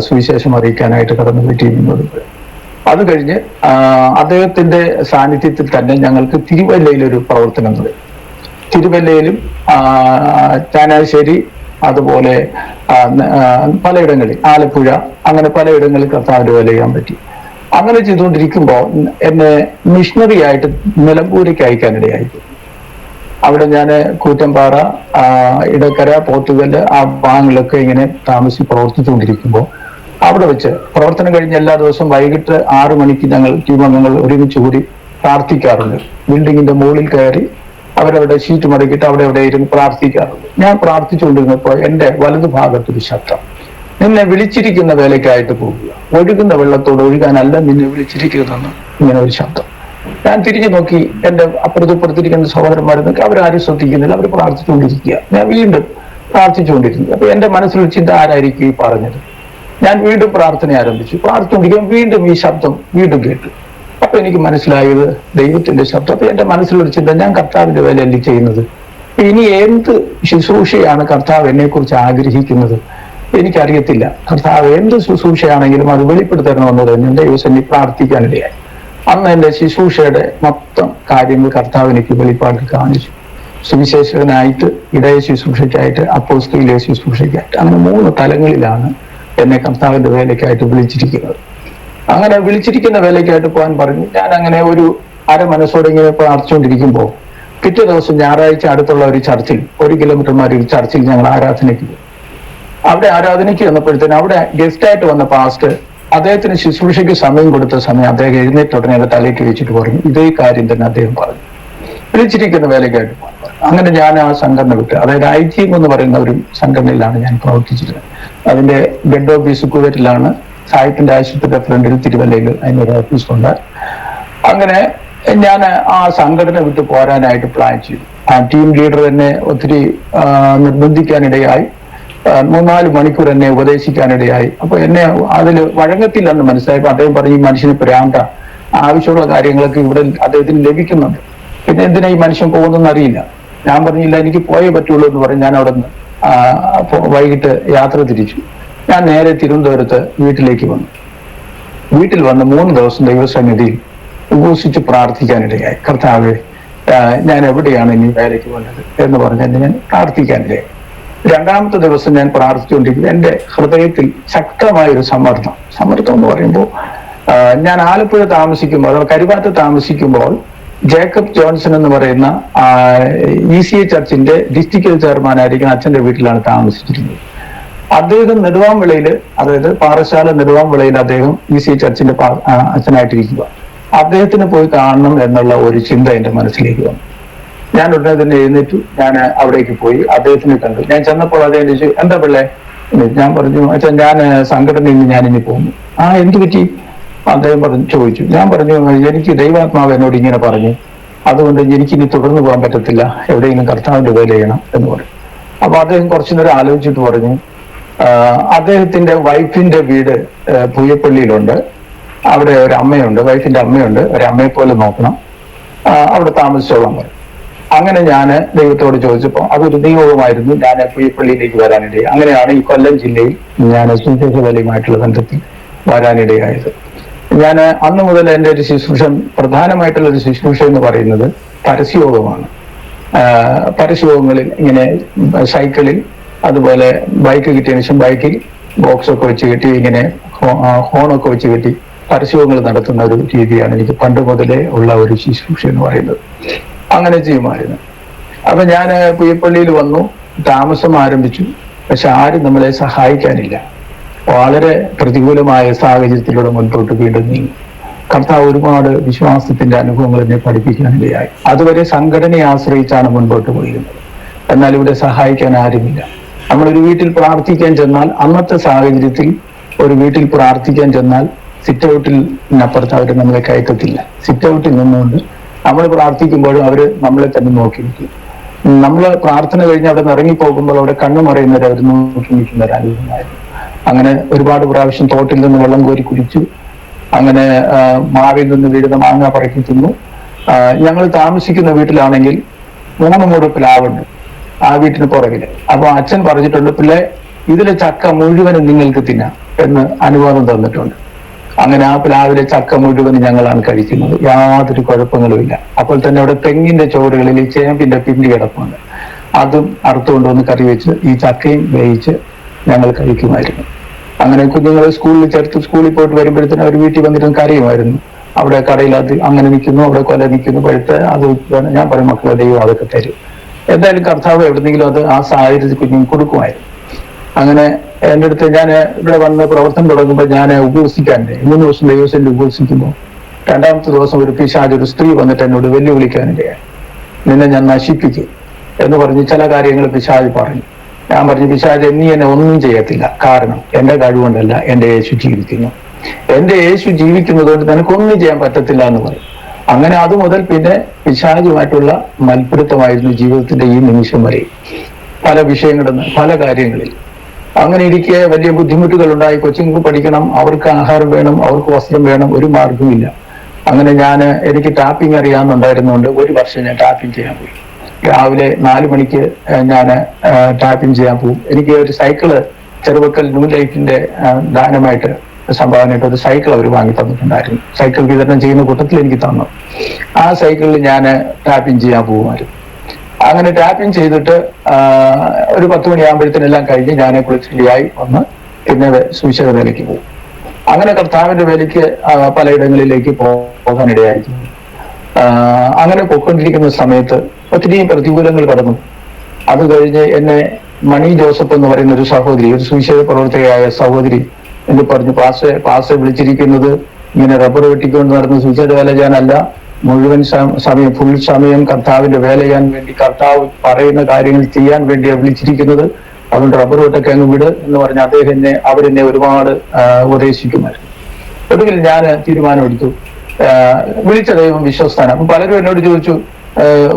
സുവിശേഷം അറിയിക്കാനായിട്ട് കടന്നു ടീമിനോട്. അത് കഴിഞ്ഞ് അദ്ദേഹത്തിന്റെ സാന്നിധ്യത്തിൽ തന്നെ ഞങ്ങൾക്ക് തിരുവല്ലയിലൊരു പ്രവർത്തനം തുടങ്ങി. തിരുവല്ലയിലും ചാനാശ്ശേരി, അതുപോലെ പലയിടങ്ങളിൽ, ആലപ്പുഴ, അങ്ങനെ പലയിടങ്ങളിൽ കർത്താവിന്റെ വേല ചെയ്യാൻ പറ്റി. അങ്ങനെ ചെയ്തുകൊണ്ടിരിക്കുമ്പോൾ എന്നെ മിഷണറി ആയിട്ട് നിലമ്പൂരേക്ക് അയക്കാനിടയായി. അവിടെ ഞാൻ കൂറ്റമ്പാറ, ഇടക്കര, പോത്തുകല്ല് ആ ഭാഗങ്ങളിലൊക്കെ ഇങ്ങനെ പ്രവർത്തിച്ചുകൊണ്ടിരിക്കുമ്പോൾ അവിടെ വെച്ച് പ്രവർത്തനം കഴിഞ്ഞ് എല്ലാ ദിവസവും വൈകിട്ട് 6 മണിക്ക് ഞങ്ങൾ ടീം അംഗങ്ങൾ ഒരുമിച്ച് കൂടി പ്രാർത്ഥിക്കാറുണ്ട്. ബിൽഡിങ്ങിന്റെ മുകളിൽ കയറി അവരവിടെ ഷീറ്റ് മടക്കിയിട്ട് അവിടെ ഇരുന്ന് പ്രാർത്ഥിക്കാറുണ്ട്. ഞാൻ പ്രാർത്ഥിച്ചുകൊണ്ടിരുന്നപ്പോൾ എന്റെ വലതുഭാഗത്തൊരു ശബ്ദം, നിന്നെ വിളിച്ചിരിക്കുന്ന വേലയ്ക്കായിട്ട് പോകുക, ഒഴുകുന്ന വെള്ളത്തോട് ഒഴുകാനല്ല നിന്നെ വിളിച്ചിരിക്കുന്നതെന്ന് ഇങ്ങനെ ഒരു ശബ്ദം. ഞാൻ തിരിഞ്ഞു നോക്കി, എന്റെ അപ്പുറത്തിരിക്കുന്ന സഹോദരന്മാരെന്നൊക്കെ അവരാരും ശ്രദ്ധിക്കുന്നില്ല, അവർ പ്രാർത്ഥിച്ചുകൊണ്ടിരിക്കുക. ഞാൻ വീണ്ടും പ്രാർത്ഥിച്ചുകൊണ്ടിരുന്നു. അപ്പൊ എന്റെ മനസ്സിലൊരു ചിന്ത, ആരായിരിക്കും ഈ പറഞ്ഞത്? ഞാൻ വീണ്ടും പ്രാർത്ഥന ആരംഭിച്ചു. പ്രാർത്ഥിച്ചുകൊണ്ടിരിക്കും, വീണ്ടും ഈ ശബ്ദം വീണ്ടും കേട്ടു. അപ്പൊ എനിക്ക് മനസ്സിലായത് ദൈവത്തിന്റെ ശബ്ദം. അപ്പൊ എന്റെ മനസ്സിലൊരു ചിന്ത, ഞാൻ കർത്താവിന്റെ വേലയല്ലേ ചെയ്യുന്നത്, ഇനി എന്ത് ശുശ്രൂഷയാണ് കർത്താവ് എന്നെ കുറിച്ച് ആഗ്രഹിക്കുന്നത് എനിക്കറിയത്തില്ല. കർത്താവ് എന്ത് ശുശ്രൂഷയാണെങ്കിലും അത് വെളിപ്പെടുത്തണമെന്ന് തന്നെ ദൈവസന്നിധി പ്രാർത്ഥിക്കാനിടയായി. അന്ന് എന്റെ ശുശ്രൂഷയുടെ മൊത്തം കാര്യങ്ങൾ കർത്താവ് എനിക്ക് വെളിപ്പാട് കാണിച്ചു. സുവിശേഷകനായിട്ട്, ഇടയ ശുശ്രൂഷയ്ക്കായിട്ട്, അപ്പോസ്തലിക ശുശ്രൂഷയ്ക്കായിട്ട്, അങ്ങനെ 3 തലങ്ങളിലാണ് എന്നെ കർത്താവിന്റെ വേലയ്ക്കായിട്ട് വിളിച്ചിരിക്കുന്നത്. അങ്ങനെ വിളിച്ചിരിക്കുന്ന വേലയ്ക്കായിട്ട് പോകാൻ പറഞ്ഞു. ഞാൻ അങ്ങനെ ഒരു അരമനസ്സോടെ ഇങ്ങനെ പ്രാർത്ഥിച്ചുകൊണ്ടിരിക്കുമ്പോൾ പിറ്റേ ദിവസം ഞായറാഴ്ച അടുത്തുള്ള ഒരു ചർച്ചിൽ, 1 കിലോമീറ്റർ മാറി ഒരു ചർച്ചിൽ ഞങ്ങൾ ആരാധനയ്ക്ക് പോയി. അവിടെ ആരാധനയ്ക്ക് വന്നപ്പോഴത്തേന് അവിടെ ഗസ്റ്റായിട്ട് വന്ന പാസ്റ്റർ അദ്ദേഹത്തിന് ശുശ്രൂഷയ്ക്ക് സമയം കൊടുത്ത സമയം അദ്ദേഹം എഴുന്നേറ്റ് ഉടനെ അത് തലയ്ക്ക് വെച്ചിട്ട് പറഞ്ഞു, ഇതേ കാര്യം തന്നെ അദ്ദേഹം പറഞ്ഞു, വിളിച്ചിരിക്കുന്ന വേലയ്ക്കായിട്ട് പോകാൻ പറഞ്ഞു. അങ്ങനെ ഞാൻ ആ സംഘടന വിട്ട്, അതായത് IGM എന്ന് പറയുന്ന ഒരു സംഘടനയിലാണ് ഞാൻ പ്രവർത്തിച്ചിരുന്നത്. അതിന്റെ ഹെഡ് ഓഫീസ് കുവൈറ്റിലാണ്, സാഹിത്യന്റെ ആശുപത്രിയുടെ ഫ്രണ്ടിൽ തിരുവല്ലയിൽ അതിനൊരു ഓഫീസുണ്ട്. അങ്ങനെ ഞാൻ ആ സംഘടന വിട്ട് പോരാനായിട്ട് പ്ലാൻ ചെയ്തു. ആ ടീം ലീഡർ എന്നെ ഒത്തിരി നിർബന്ധിക്കാനിടയായി, 3-4 മണിക്കൂർ എന്നെ ഉപദേശിക്കാനിടയായി. അപ്പൊ എന്നെ അതിൽ വഴങ്ങത്തില്ലെന്ന് മനസ്സിലായപ്പോൾ അദ്ദേഹം പറഞ്ഞു, ഈ മനുഷ്യന് പ്രാന്ത, ആവശ്യമുള്ള കാര്യങ്ങളൊക്കെ ഇവിടെ അദ്ദേഹത്തിന് ലഭിക്കുന്നുണ്ട്, പിന്നെ എന്തിനാ ഈ മനുഷ്യൻ പോകുന്നതെന്ന് അറിയില്ല. ഞാൻ പറഞ്ഞില്ല, എനിക്ക് പോയേ പറ്റുള്ളൂ എന്ന് പറഞ്ഞ് ഞാൻ അവിടെ നിന്ന് വൈകിട്ട് യാത്ര തിരിച്ചു. ഞാൻ നേരെ തിരുവനന്തപുരത്ത് വീട്ടിലേക്ക് വന്നു. വീട്ടിൽ വന്ന് 3 ദിവസം ദൈവസന്നിധിയിൽ ഉപവസിച്ച് പ്രാർത്ഥിക്കാനിടയായി. കർത്താവേ, ഞാൻ എവിടെയാണ് ഇനി വേലയ്ക്ക് വന്നത് എന്ന് പറഞ്ഞ് ഞാൻ പ്രാർത്ഥിക്കാനിടയായി. 2ാമത്തെ ദിവസം ഞാൻ പ്രാർത്ഥിച്ചുകൊണ്ടിരിക്കുന്നത് എന്റെ ഹൃദയത്തിൽ ശക്തമായൊരു സമ്മർദ്ദം എന്ന് പറയുമ്പോൾ, ഞാൻ ആലപ്പുഴ താമസിക്കുമ്പോൾ, കരുവാറ്റ താമസിക്കുമ്പോൾ ജേക്കബ് ജോൺസൺ എന്ന് പറയുന്ന ECA ചർച്ചിന്റെ ഡിസ്ട്രിക്ട് ചെയർമാനായിരിക്കുന്ന അച്ഛന്റെ വീട്ടിലാണ് താമസിച്ചിരുന്നത്. അദ്ദേഹം നെടുവാംവിളയില്, അതായത് പാറശാല നെടുവാംവിളയിൽ അദ്ദേഹം ECA ചർച്ചിന്റെ അച്ഛനായിട്ടിരിക്കുക. അദ്ദേഹത്തിന് പോയി കാണണം എന്നുള്ള ഒരു ചിന്ത എന്റെ മനസ്സിലേക്ക് വന്നു. ഞാൻ ഉടനെ തന്നെ എഴുന്നേറ്റു, ഞാൻ അവിടേക്ക് പോയി, അദ്ദേഹത്തിനെ കണ്ടു. ഞാൻ ചെന്നപ്പോൾ അദ്ദേഹം ചോദിച്ചു, എന്താ പിള്ളേ? ഞാൻ പറഞ്ഞു, അച്ഛൻ ഞാൻ സംഘടനയിൽ നിന്ന് ഞാനിനി പോകുന്നു. എന്ത് പറ്റി? അദ്ദേഹം ചോദിച്ചു. ഞാൻ പറഞ്ഞു, എനിക്ക് ദൈവാത്മാവ് എന്നോട് ഇങ്ങനെ പറഞ്ഞു, അതുകൊണ്ട് എനിക്കിനി തുടർന്ന് പോകാൻ പറ്റത്തില്ല, എവിടെയെങ്കിലും കർത്താവിന്റെ വേല ചെയ്യണം എന്ന് പറഞ്ഞു. അപ്പൊ അദ്ദേഹം കുറച്ചു നേരം ആലോചിച്ചിട്ട് പറഞ്ഞു, അദ്ദേഹത്തിന്റെ വൈഫിന്റെ വീട് പൂയപ്പള്ളിയിലുണ്ട്, അവിടെ ഒരു അമ്മയുണ്ട്, വൈഫിന്റെ അമ്മയുണ്ട്, ഒരു അമ്മയെ പോലെ നോക്കണം, അവിടെ താമസിച്ചോളാൻ പറഞ്ഞു. അങ്ങനെ ഞാൻ ദൈവത്തോട് ചോദിച്ചപ്പോൾ അതൊരു നിയോഗമായിരുന്നു, ഞാൻ പൂയപ്പള്ളിയിലേക്ക് വരാനിടയായി. അങ്ങനെയാണ് ഈ കൊല്ലം ജില്ലയിൽ ഞാൻ സുവിശേഷ വേലയുമായിട്ടുള്ള ബന്ധത്തിൽ വരാനിടയായത്. ഞാൻ അന്ന് മുതൽ എൻ്റെ ഒരു ശുശ്രൂഷ, പ്രധാനമായിട്ടുള്ള ഒരു ശുശ്രൂഷ എന്ന് പറയുന്നത് പരസ്യയോഗമാണ്. പരസ്യയോഗങ്ങളിൽ ഇങ്ങനെ സൈക്കിളിൽ, അതുപോലെ ബൈക്ക് കിട്ടിയതിനു ശേഷം ബൈക്കിൽ ബോക്സൊക്കെ വെച്ച് കെട്ടി, ഇങ്ങനെ ഹോണൊക്കെ വെച്ച് കെട്ടി പരസ്യങ്ങൾ നടത്തുന്ന ഒരു രീതിയാണ് എനിക്ക് പണ്ട് മുതലേ ഉള്ള ഒരു ശുശ്രൂഷ എന്ന് പറയുന്നത്. അങ്ങനെ ചെയ്യുമായിരുന്നു. അപ്പൊ ഞാൻ പൂയപ്പള്ളിയിൽ വന്നു, താമസം ആരംഭിച്ചു. പക്ഷെ ആരും നമ്മളെ സഹായിക്കാനില്ല. വളരെ പ്രതികൂലമായ സാഹചര്യത്തിലൂടെ മുൻപോട്ട് വീണ്ടും നീങ്ങി. കർത്താവ് ഒരുപാട് വിശ്വാസത്തിന്റെ അനുഭവങ്ങൾ എന്നെ പഠിപ്പിക്കാനിടയായി. അതുവരെ സംഘടനയെ ആശ്രയിച്ചാണ് മുൻപോട്ട് പോയിരുന്നത്. എന്നാൽ ഇവിടെ സഹായിക്കാൻ ആരുമില്ല. നമ്മളൊരു വീട്ടിൽ പ്രാർത്ഥിക്കാൻ ചെന്നാൽ, അന്നത്തെ സാഹചര്യത്തിൽ ഒരു വീട്ടിൽ പ്രാർത്ഥിക്കാൻ ചെന്നാൽ സിറ്റ് ഔട്ടിനപ്പുറത്ത് അവർ നമ്മളെ കയറ്റത്തില്ല. സിറ്റ് ഔട്ടിൽ നിന്നുകൊണ്ട് നമ്മൾ പ്രാർത്ഥിക്കുമ്പോഴും അവർ നമ്മളെ തന്നെ നോക്കി നിൽക്കും. നമ്മൾ പ്രാർത്ഥന കഴിഞ്ഞ് അവിടെ നിന്ന് ഇറങ്ങിപ്പോകുമ്പോൾ അവിടെ കണ്ണു മറയുന്നവർ അവർ നോക്കി നിൽക്കുന്ന ഒരു അനുഭവമായിരുന്നു. അങ്ങനെ ഒരുപാട് പ്രാവശ്യം തോട്ടിൽ നിന്ന് വെള്ളം കോരി കുടിച്ചു. അങ്ങനെ മാവിൽ നിന്ന് വീഴുന്ന മാങ്ങ പറക്കി തിന്നു. ഞങ്ങൾ താമസിക്കുന്ന വീട്ടിലാണെങ്കിൽ 3 മൂട് പ്ലാവുണ്ട് ആ വീട്ടിന് പുറകില്. അപ്പൊ അച്ഛൻ പറഞ്ഞിട്ടുണ്ട്, പിള്ളേ ഇതിലെ ചക്ക മുഴുവനും നിങ്ങൾക്ക് തിന്നാം എന്ന് അനുവാദം തന്നിട്ടുണ്ട്. അങ്ങനെ ആ പ്ലാവിലെ ചക്ക മുഴുവനും ഞങ്ങളാണ് കഴിക്കുന്നത്, യാതൊരു കുഴപ്പങ്ങളുമില്ല. അപ്പോൾ തന്നെ അവിടെ തെങ്ങിന്റെ ചോറുകളിൽ ഈ ചേമ്പിന്റെ പിണ്ടി കിടപ്പുണ്ട്, അതും അറുത്തുകൊണ്ടുവന്ന് കറി വെച്ച് ഈ ചക്കയും വേവിച്ച് ഞങ്ങൾ കഴിക്കുമായിരുന്നു. അങ്ങനെ കുഞ്ഞുങ്ങൾ സ്കൂളിൽ ചേർത്ത് സ്കൂളിൽ പോയിട്ട് വരുമ്പോഴത്തേനും അവർ വീട്ടിൽ വന്നിട്ട് കരയുമായിരുന്നു. അവിടെ കടയിൽ അത് അങ്ങനെ നിൽക്കുന്നു, അവിടെ കൊല നിൽക്കുന്നു, പഴുത്ത് അത് ഞാൻ പറയും, മക്കളെ ദൈവം അതൊക്കെ തരും. എന്തായാലും കർത്താവ് എവിടെന്നെങ്കിലും അത് ആ സാഹചര്യത്തിൽ കുഞ്ഞുങ്ങൾ കൊടുക്കുമായിരുന്നു. അങ്ങനെ എൻ്റെ അടുത്ത് ഞാൻ ഇവിടെ വന്ന് പ്രവർത്തനം തുടങ്ങുമ്പോൾ ഞാൻ ഉപവസിക്കാൻ്റെ 3 ദിവസം ദൈവസേനയിൽ ഉപവസിക്കുമ്പോൾ രണ്ടാമത്തെ ദിവസം ഒരു പിശാച്, ഒരു സ്ത്രീ വന്നിട്ട് എന്നോട് വെല്ലുവിളിക്കാനിടയായി. നിന്നെ ഞാൻ നശിപ്പിക്കും എന്ന് പറഞ്ഞ് ചില കാര്യങ്ങൾ പിശാച് പറഞ്ഞു. ഞാൻ പറഞ്ഞു, പിശാച് നീ എന്നെ ഒന്നും ചെയ്യത്തില്ല, കാരണം എന്റെ കഴിവുകൊണ്ടല്ല, എന്റെ യേശു ജീവിക്കുന്നു, എന്റെ യേശു ജീവിക്കുന്നത് കൊണ്ട് നിനക്കൊന്നും ചെയ്യാൻ പറ്റത്തില്ല എന്ന് പറയും. അങ്ങനെ അത് മുതൽ പിന്നെ പിശാചുമായിട്ടുള്ള മൽപ്പിടുത്തമായിരുന്നു ജീവിതത്തിന്റെ ഈ നിമിഷം വരെ, പല വിഷയങ്ങളിൽ, പല കാര്യങ്ങളിൽ. അങ്ങനെ ഇരിക്കെ വലിയ ബുദ്ധിമുട്ടുകൾ ഉണ്ടായി. കൊച്ചുങ്ങൾക്ക് പഠിക്കണം, അവർക്ക് ആഹാരം വേണം, അവർക്ക് വസ്ത്രം വേണം, ഒരു മാർഗവുമില്ല. അങ്ങനെ എനിക്ക് ടാപ്പിംഗ് അറിയാമെന്നുണ്ടായിരുന്നുകൊണ്ട് ഒരു വർഷം ഞാൻ ടാപ്പിംഗ് ചെയ്യാൻ പോയി. രാവിലെ 4 മണിക്ക് ഞാൻ ടാപ്പിംഗ് ചെയ്യാൻ പോകും. എനിക്ക് ഒരു സൈക്കിള് ചെറുവക്കൽ ന്യൂ ലൈഫിന്റെ ദാനമായിട്ട് സംഭാവനയായിട്ട് ഒരു സൈക്കിൾ അവർ വാങ്ങി തന്നിട്ടുണ്ടായിരുന്നു. സൈക്കിൾ വിതരണം ചെയ്യുന്ന കൂട്ടത്തിൽ എനിക്ക് തന്നു. ആ സൈക്കിളിൽ ഞാൻ ടാപ്പിംഗ് ചെയ്യാൻ പോകുമായിരുന്നു. അങ്ങനെ ടാപ്പിംഗ് ചെയ്തിട്ട് ഒരു 10 മണിയാകുമ്പോഴത്തേനെല്ലാം കഴിഞ്ഞ് ഞാൻ കുളിച്ചിയായി വന്ന് പിന്നെ സുവിശേഷ വേലയ്ക്ക് പോകും. അങ്ങനെ കർത്താവിന്റെ വേലയ്ക്ക് പലയിടങ്ങളിലേക്ക് പോകാനിടയായിരുന്നു. അങ്ങനെ പോയിക്കൊണ്ടിരിക്കുന്ന സമയത്ത് ഒത്തിരിയും പ്രതികൂലങ്ങൾ കടന്നു. അത് കഴിഞ്ഞ് എന്നെ മണി ജോസഫ് എന്ന് പറയുന്ന ഒരു സഹോദരി, ഒരു സുവിശേഷ പ്രവർത്തകയായ സഹോദരി എന്ന് പറഞ്ഞു, പാസ്റ്റർ വിളിച്ചിരിക്കുന്നത് ഇങ്ങനെ റബ്ബർ വെട്ടിക്കൊണ്ട് നടന്ന സുവിശേഷ വേല ചെയ്യാനല്ല, മുഴുവൻ സമയം, ഫുൾ സമയം കർത്താവിന്റെ വേല ചെയ്യാൻ വേണ്ടി, കർത്താവ് പറയുന്ന കാര്യങ്ങൾ ചെയ്യാൻ വേണ്ടിയാണ് വിളിച്ചിരിക്കുന്നത്, അതുകൊണ്ട് റബ്ബർ വെട്ടൊക്കെ അങ്ങ് വിട് എന്ന് പറഞ്ഞ് അവരെന്നെ ഒരുപാട് ഉപദേശിക്കുമായിരുന്നു. ഒടുവിൽ ഞാൻ തീരുമാനമെടുത്തു, വിളിച്ച ദൈവം വിശ്വസ്തനാണ്. അപ്പൊ പലരും എന്നോട് ചോദിച്ചു,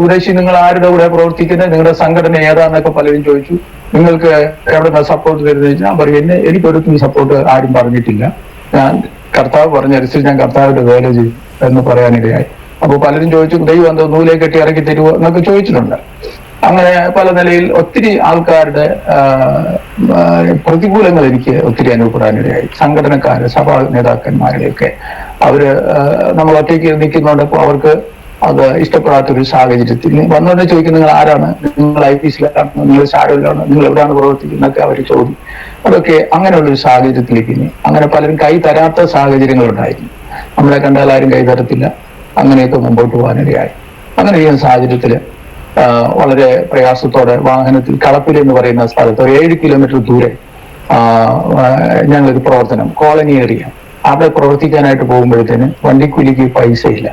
ഉടേശി നിങ്ങൾ ആരുടെ കൂടെ പ്രവർത്തിക്കുന്നത്, നിങ്ങളുടെ സംഘടന ഏതാന്നൊക്കെ പലരും ചോദിച്ചു. നിങ്ങൾക്ക് എവിടെ സപ്പോർട്ട് തരുന്നത്? ഞാൻ പറയും, എനിക്കൊരിടത്തും സപ്പോർട്ട് ആരും പറഞ്ഞിട്ടില്ല, ഞാൻ കർത്താവ് പറഞ്ഞനുസരിച്ച് ഞാൻ കർത്താവിന്റെ വേല ചെയ്യും എന്ന് പറയാനിടയായി. അപ്പൊ പലരും ചോദിച്ചു, ദൈവം എന്തോ നൂലെ കെട്ടി ഇറക്കി തരുമോ എന്നൊക്കെ ചോദിച്ചിട്ടുണ്ട്. അങ്ങനെ പല നിലയിൽ ഒത്തിരി ആൾക്കാരുടെ പ്രതികൂലങ്ങൾ എനിക്ക് ഒത്തിരി അനുഭവപ്പെടാനിടയായി. സംഘടനക്കാര്, സഭാ നേതാക്കന്മാരുടെയൊക്കെ നമ്മൾ ഒറ്റയ്ക്ക് നിൽക്കുന്നുണ്ടപ്പോൾ അവർക്ക് അത് ഇഷ്ടപ്പെടാത്തൊരു സാഹചര്യത്തിൽ വന്നോടെ ചോദിക്കും, നിങ്ങൾ ആരാണ്, നിങ്ങൾ IPCയിലാണ്, നിങ്ങൾ ഷാഡോയിലാണ്, നിങ്ങൾ എവിടെയാണ് പ്രവർത്തിക്കുന്നതൊക്കെ അവർ ചോദിക്കും. അതൊക്കെ അങ്ങനെയുള്ളൊരു സാഹചര്യത്തിലേക്ക് അങ്ങനെ പലരും കൈ തരാത്ത സാഹചര്യങ്ങളുണ്ടായിരുന്നു. നമ്മളെ കണ്ടാൽ ആരും കൈ തരത്തില്ല, അങ്ങനെയൊക്കെ മുമ്പോട്ട് പോകാനിടയായി. അങ്ങനെ ഈ സാഹചര്യത്തിൽ വളരെ പ്രയാസത്തോടെ വാഹനത്തിൽ കളപ്പിൽ എന്ന് പറയുന്ന സ്ഥലത്ത് 7 കിലോമീറ്റർ ദൂരെ ഞങ്ങളൊരു പ്രവർത്തനം, കോളനി ഏരിയ, അവിടെ പ്രവർത്തിക്കാനായിട്ട് പോകുമ്പോഴത്തേന് വണ്ടിക്കൂലിക്ക് പൈസ ഇല്ല.